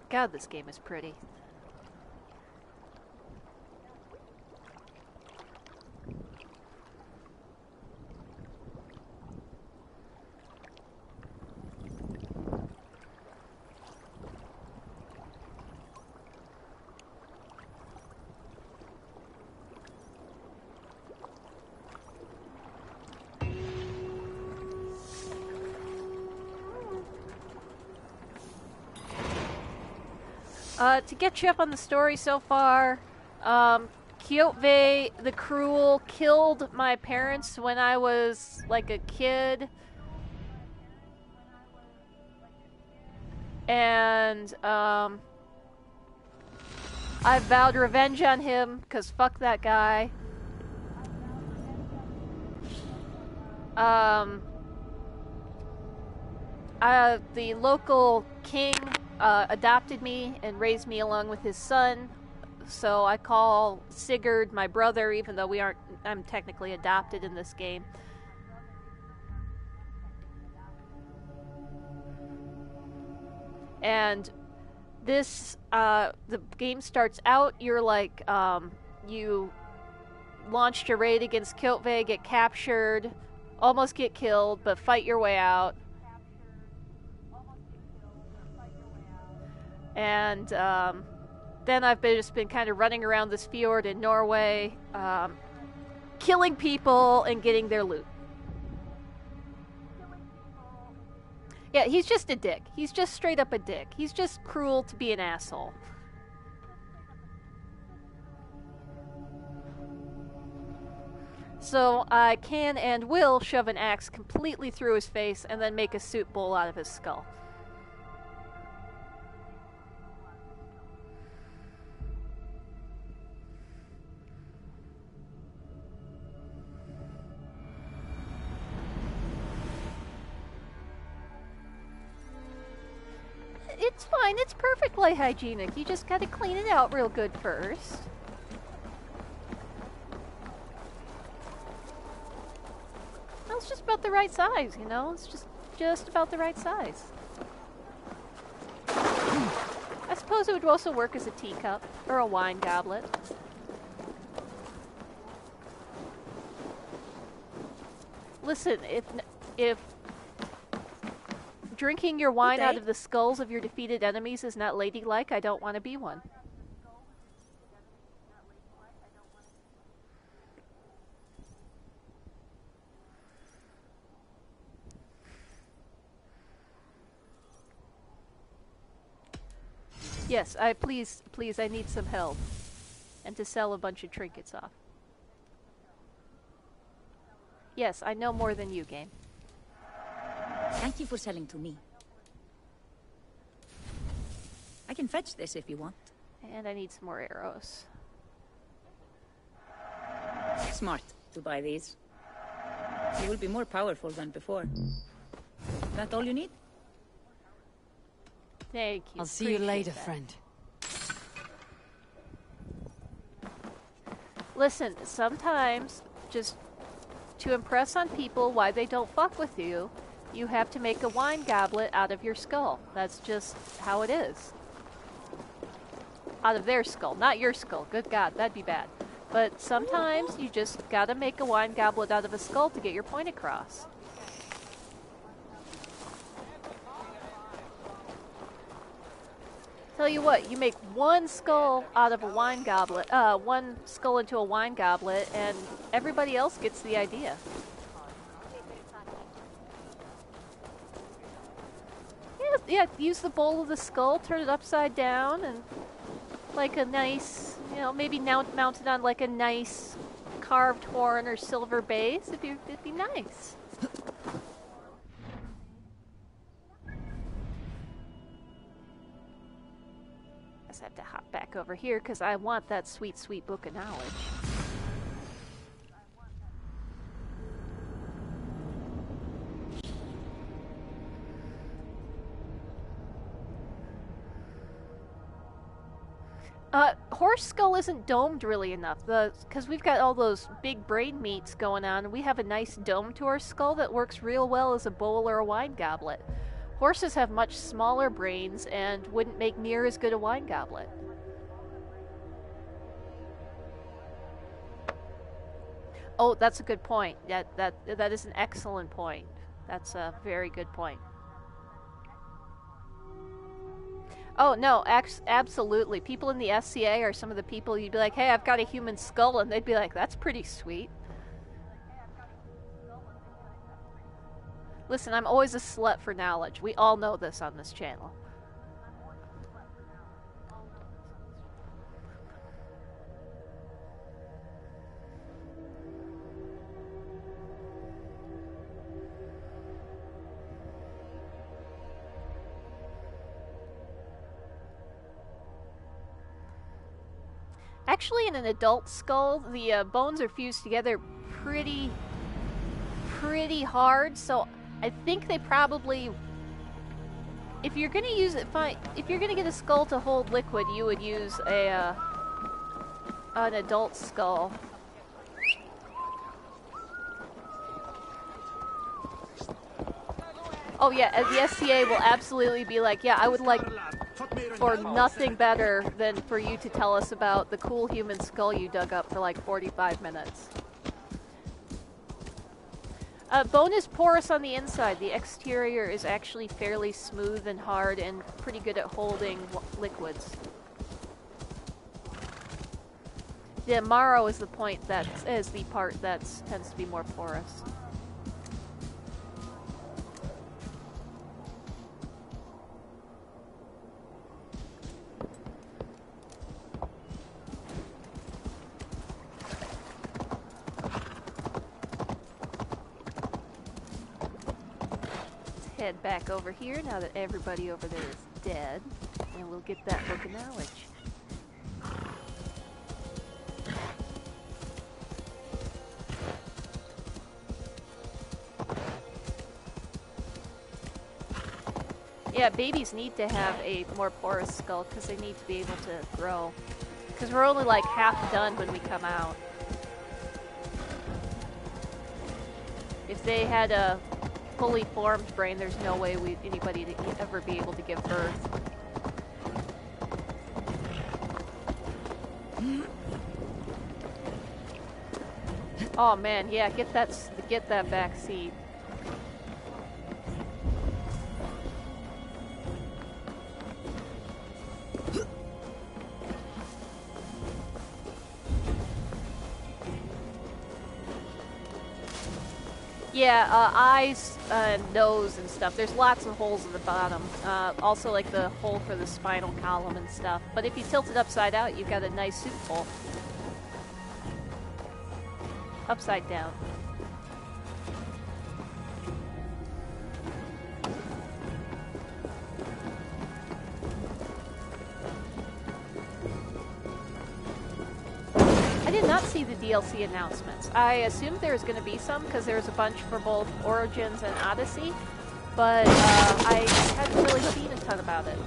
God, this game is pretty. To get you up on the story so far, Kjotve the Cruel killed my parents when I was like a kid. And I vowed revenge on him because fuck that guy. The local king adopted me and raised me along with his son so I call Sigurd my brother, even though I'm technically adopted in this game. And this, the game starts out, you're like, you launched a raid against Kjotve, get captured, almost get killed, but fight your way out. And then I've just been kind of running around this fjord in Norway, killing people and getting their loot. Yeah, he's just a dick. He's just straight up a dick. He's just cruel to be an asshole. So I can and will shove an axe completely through his face and then make a soup bowl out of his skull. It's fine, it's perfectly hygienic. You just gotta clean it out real good first. Well, it's just about the right size, you know? It's just about the right size. I suppose it would also work as a teacup or a wine goblet. Listen, if drinking your wine out of the skulls of your defeated enemies is not ladylike, I don't want to be one. Yes, please, I need some help. And to sell a bunch of trinkets off. Yes, I know more than you, game.
Thank you for selling to me. I can fetch this if you want.
And I need some more arrows.
Smart to buy these. You will be more powerful than before. That all you need?
Thank you.
I'll see you later, friend.
Listen, sometimes, just to impress on people why they don't fuck with you, you have to make a wine goblet out of your skull. That's just how it is. Out of their skull, not your skull. Good God, that'd be bad. But sometimes you just gotta make a wine goblet out of a skull to get your point across. Tell you what, you make one skull out of a wine goblet, one skull into a wine goblet, and everybody else gets the idea. Yeah, use the bowl of the skull, turn it upside down, and like a nice, you know, maybe mounted on like a nice carved horn or silver base. It'd be nice. I have to hop back over here because I want that sweet, sweet book of knowledge. Horse skull isn't domed really enough, because we've got all those big brain meats going on, and we have a nice dome to our skull that works real well as a bowl or a wine goblet. Horses have much smaller brains and wouldn't make near as good a wine goblet. Oh, that's a good point. That is an excellent point. That's a very good point. Oh, no, absolutely. People in the SCA are some of the people you'd be like, hey, I've got a human skull, and they'd be like, that's pretty sweet. Listen, I'm always a slut for knowledge. We all know this on this channel. Actually, in an adult skull, the bones are fused together pretty hard, so I think they probably... If you're gonna use it, fine. If you're gonna get a skull to hold liquid, you would use a an adult skull. Oh yeah, and the SCA will absolutely be like, yeah, I would like for nothing better than for you to tell us about the cool human skull you dug up for like 45 minutes. Bone is porous on the inside. The exterior is actually fairly smooth and hard and pretty good at holding liquids. The marrow is the part that tends to be more porous. Head back over here now that everybody over there is dead, and we'll get that book of knowledge. Yeah, babies need to have a more porous skull because they need to be able to grow. Because we're only like half done when we come out. If they had a fully formed brain, there's no way anybody to ever be able to give birth. Oh man, yeah, get that back seat. Yeah, eyes, nose and stuff. There's lots of holes in the bottom. Also like the hole for the spinal column and stuff. But if you tilt it upside out, you've got a nice soup hole. Upside down. I did not see the DLC announcements. I assumed there was going to be some because there was a bunch for both Origins and Odyssey, but I hadn't really seen a ton about it.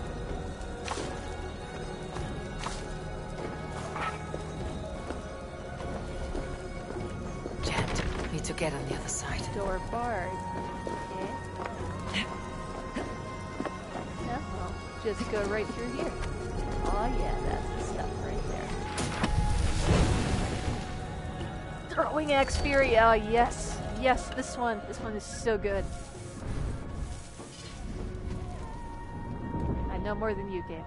Jet, need to get on the other side.
Door barred. Okay. No, well, just go right through here. Oh yeah, that's the stuff right there. Throwing axe fury, oh yes. Yes, this one is so good. I know more than you, game.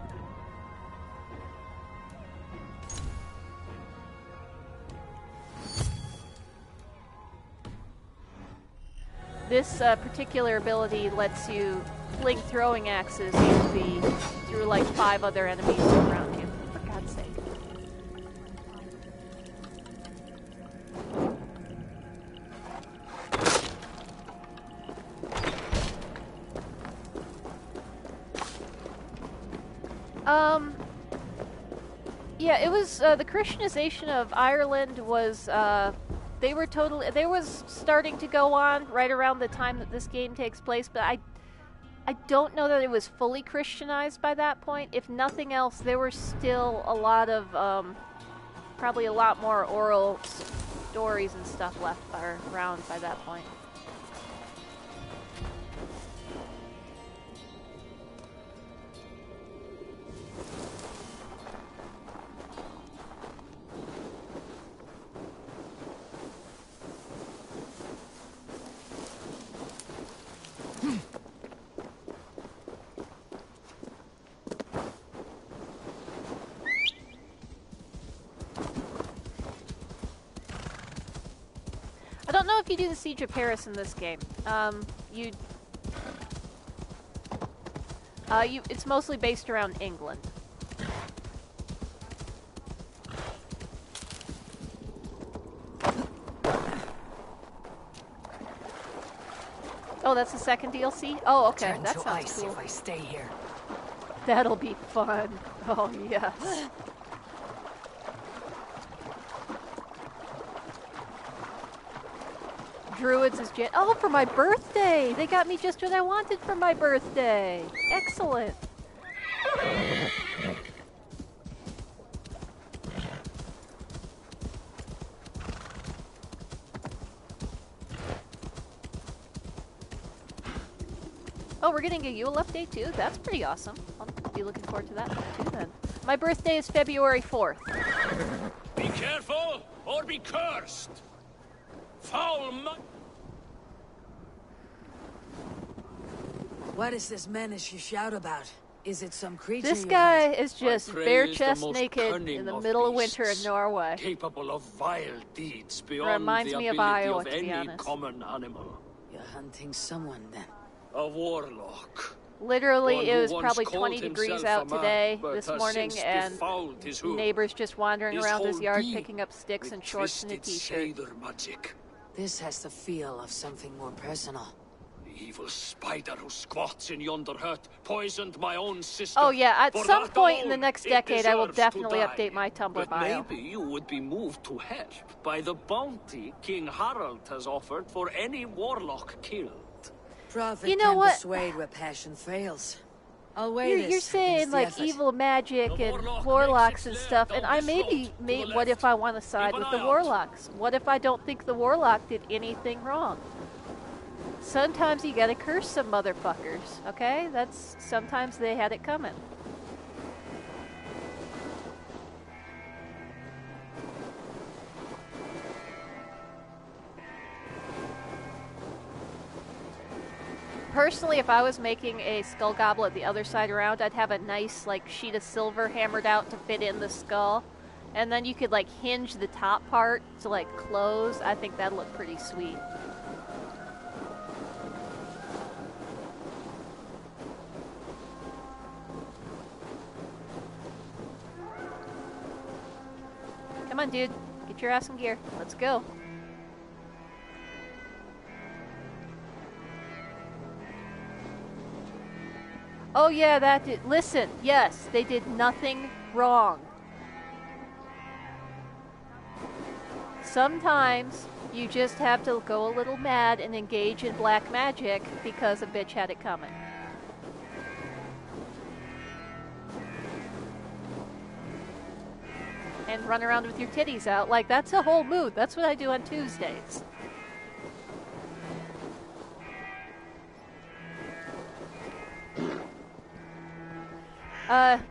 This particular ability lets you fling throwing axes through like 5 other enemies around you, for God's sake. Yeah, it was, the Christianization of Ireland was, they was starting to go on right around the time that this game takes place, but I don't know that it was fully Christianized by that point. If nothing else, there were still a lot of, probably a lot more oral stories and stuff left around by that point. I don't know if you do the Siege of Paris in this game. It's mostly based around England. Oh, that's the second DLC? Oh, okay.
Turn
that
to
sounds
ice
cool.
if I stay here.
That'll be fun. Oh, yes. Druids is oh, for my birthday! They got me just what I wanted for my birthday! Excellent! Oh, we're getting a Yule update too? That's pretty awesome. I'll be looking forward to that too then. My birthday is February 4th.
Be careful, or be cursed! Foul
What is this menace you shout about? Is it some creature?
This
you
guy
hunt?
is just
prey
bare
is the
chest
most
naked
cunning
in the
of
middle of winter in
beasts,
Norway.
capable of vile deeds beyond
Reminds
the
me of
ability
Iowa,
of
to be
any
honest.
common animal.
You're hunting someone then.
A warlock.
Literally,
One
it
who
was
once
probably
called
20 degrees
himself
out
a man,
today,
but
this
has
morning,
since
and
defouled his hoof.
neighbors just wandering
His
around his
whole
yard
being
picking up sticks and
with
shorts and a
twisted
t-shirt.
Shader magic.
This has the feel of something more personal.
The evil spider who squats in yonder hut poisoned my own sister.
Oh yeah, at
For
some
that
point in the
alone,
next
it
decade, I will
deserves to
definitely
die.
update my Tumblr
But
bio.
maybe you would be moved to help by the bounty King Harald has offered for any warlock killed.
Prophet
You know
can
what?
persuade where passion fails. I'll weigh
You're
this
saying
against the
like
effort.
evil magic and warlocks and stuff, and I maybe, what if I want to side with the warlocks? What if I don't think the warlock did anything wrong? Sometimes you gotta curse some motherfuckers, okay? Sometimes they had it coming. Personally, if I was making a skull goblet the other side around, I'd have a nice like sheet of silver hammered out to fit in the skull. And then you could like hinge the top part to like close. I think that'd look pretty sweet. Come on, dude. Get your ass in gear. Let's go. Oh yeah, that did. Listen, yes, they did nothing wrong. Sometimes you just have to go a little mad and engage in black magic because a bitch had it coming. And run around with your titties out. Like, that's a whole mood. That's what I do on Tuesdays.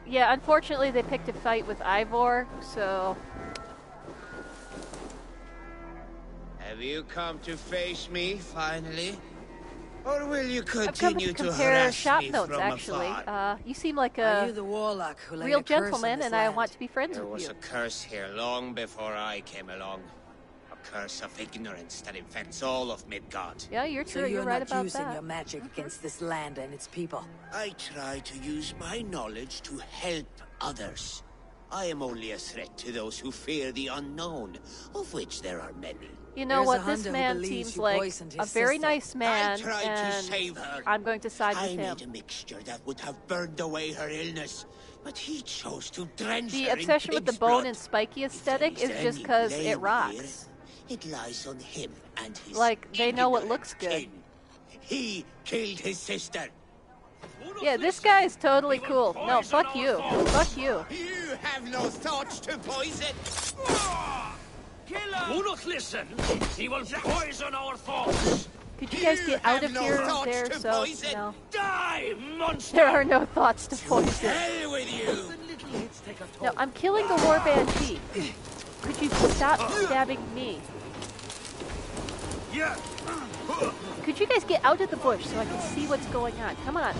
Yeah, unfortunately they picked a fight with Ivor, so...
Have you come to face me, finally? Or will you
I've come
continue
to
to
compare
harass
shop
me
notes,
from
actually.
afar?
You seem like
Are
a
you the warlock who laid
real
a curse on
gentleman,
this
and I
land?
want to be friends
There
with
was
you.
a curse here long before I came along. A curse of ignorance that infects all of Midgard.
Yeah, you're
So
true.
you're
You're right
not
about
using
that.
your magic against this land and its people.
I try to use my knowledge to help others. I am only a threat to those who fear the unknown, of which there are many.
You know
There's
what?
a
This
hunter who
man
believes
seems
you
like
poisoned
a
his
very
sister.
nice man,
I tried to
and
save her.
I'm going to side
I
with him.
made a mixture that would have burned away her illness, but he chose to drench
The
her
obsession
in
with the
pig's
bone
blood.
and spiky aesthetic is
If
just
any
because
blame
it rocks.
here, it lies on him and his
Like, they know what
ignorant
looks good.
kin. He killed his sister.
Yeah, this guy is totally cool. No, fuck you. Fuck you.
You have no thoughts to poison.
Do not listen! He will poison our thoughts!
Could you guys get out of
no
here
thoughts
there
to
so,
poison.
no.
Die, monster!
There are no thoughts to poison.
Hell with you!
No, I'm killing the warband chief. Could you stop stabbing me?
Yeah.
Could you guys get out of the bush so I can see what's going on? Come on.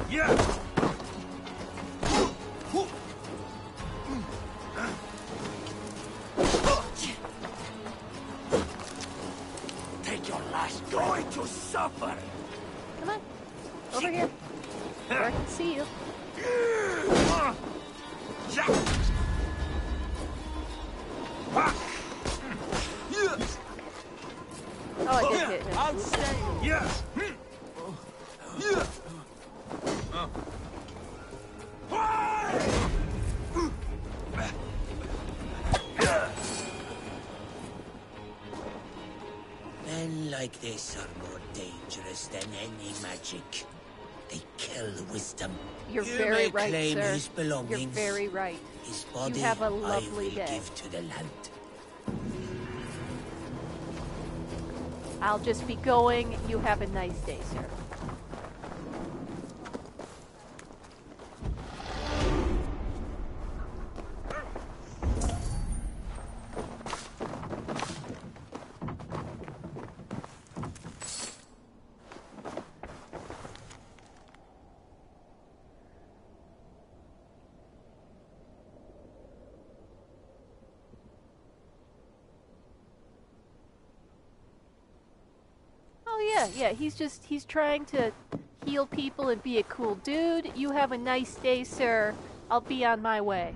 Yeah.
Take your last
Going to suffer!
Come on. Over here. Where I can see you. Oh, I did hit him.
Outstanding! Yeah.
Men like this are more dangerous than any magic. They kill wisdom.
You're
You
very
may
right,
claim
sir.
his belongings.
You're very right.
His body
You have a
I
lovely
will
day.
give to the land.
I'll just be going. You have a nice day, sir. Yeah, he's trying to heal people and be a cool dude. You have a nice day, sir. I'll be on my way.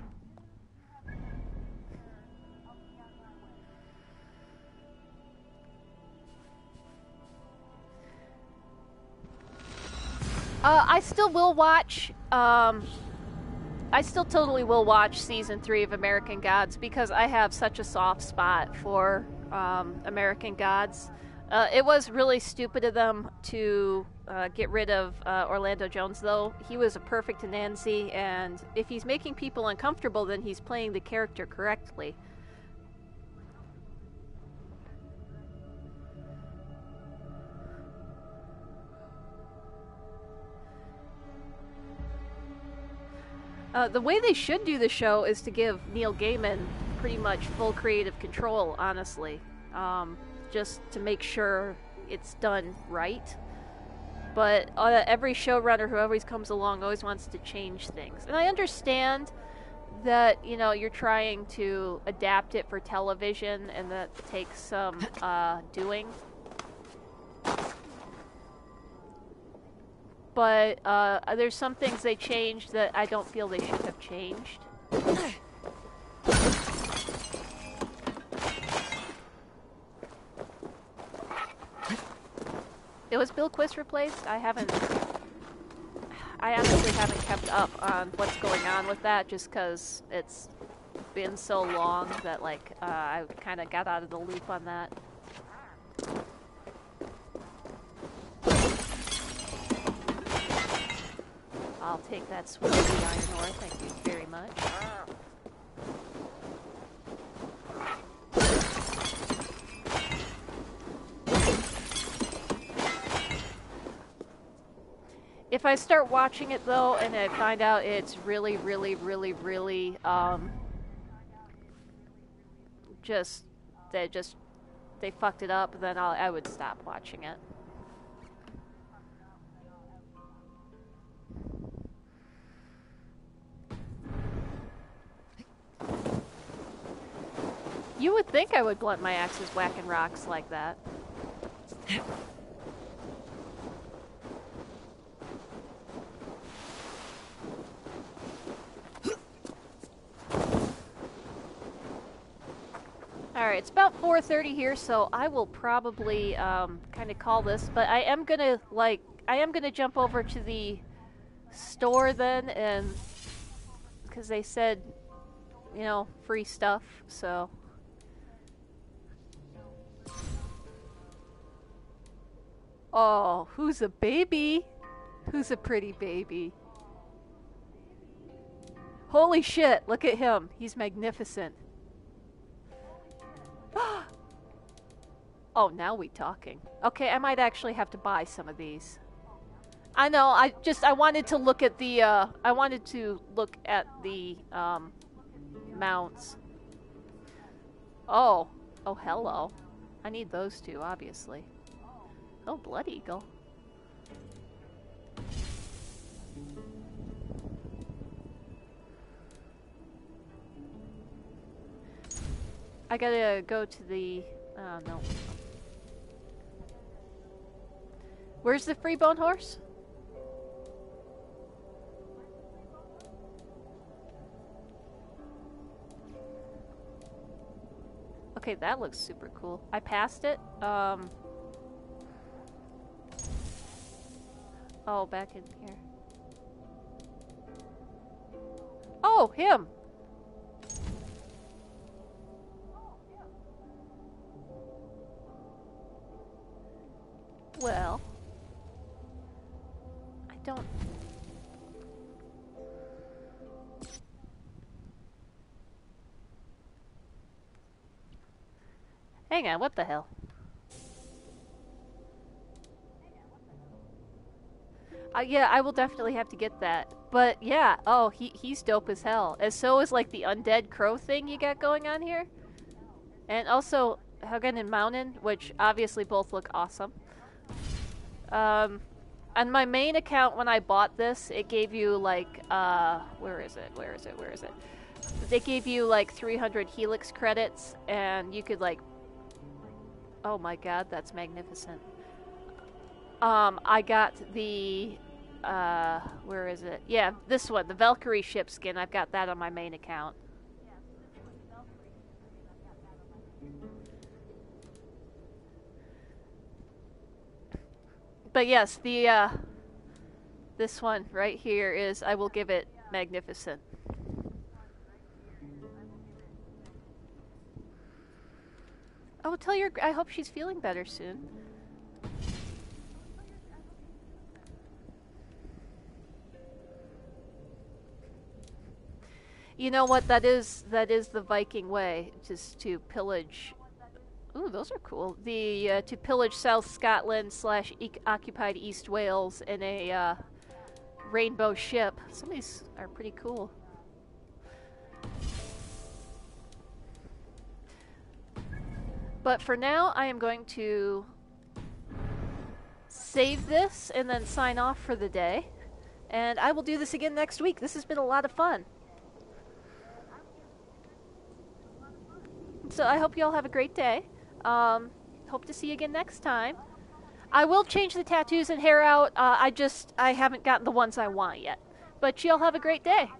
I still will watch, I still totally will watch Season 3 of American Gods because I have such a soft spot for, American Gods. It was really stupid of them to get rid of Orlando Jones, though. He was a perfect Anansi, and if he's making people uncomfortable, then he's playing the character correctly. The way they should do the show is to give Neil Gaiman pretty much full creative control, honestly. Just to make sure it's done right. But every showrunner who always comes along always wants to change things. And I understand that, you know, you're trying to adapt it for television and that takes some doing. But there's some things they changed that I don't feel they should have changed. It was Bill Quist replaced? I honestly haven't kept up on what's going on with that just because it's been so long that, like, I kind of got out of the loop on that. I'll take that sweet iron ore, thank you very much. If I start watching it though, and I find out it's really, they fucked it up, then I would stop watching it. You would think I would blunt my axes whacking rocks like that. Alright, it's about 4:30 here, so I will probably kind of call this, but I am gonna jump over to the store then, and because they said, you know, free stuff, so. Oh, who's a baby? Who's a pretty baby? Holy shit, look at him. He's magnificent. Oh, now we talking. Okay, I might actually have to buy some of these. I know, I wanted to look at the, mounts. Oh, hello. I need those two, obviously. Oh, Blood Eagle. I gotta go to the... Oh, no. Where's the Freebone horse? Okay, that looks super cool. I passed it. Oh, back in here. Oh, him! Well, I don't... Hang on, what the hell? Yeah, I will definitely have to get that. But yeah, oh, he's dope as hell. And so is like the undead crow thing you got going on here. And also Hagen and Mountain, which obviously both look awesome. On my main account when I bought this, it gave you like, where is it? They gave you like 300 Helix credits, and you could like, oh my god, that's magnificent. I got the, where is it? Yeah, this one, the Valkyrie ship skin. I've got that on my main account. But yes, the, this one right here is, I will give it magnificent. Oh, tell your, I hope she's feeling better soon. You know what, that is the Viking way, just to pillage. Ooh, those are cool. The, to pillage South Scotland / occupied East Wales in a, rainbow ship. Some of these are pretty cool. But for now, I am going to save this and then sign off for the day. And I will do this again next week. This has been a lot of fun. So I hope you all have a great day. Hope to see you again next time. I will change the tattoos and hair out. I haven't gotten the ones I want yet. But y'all have a great day.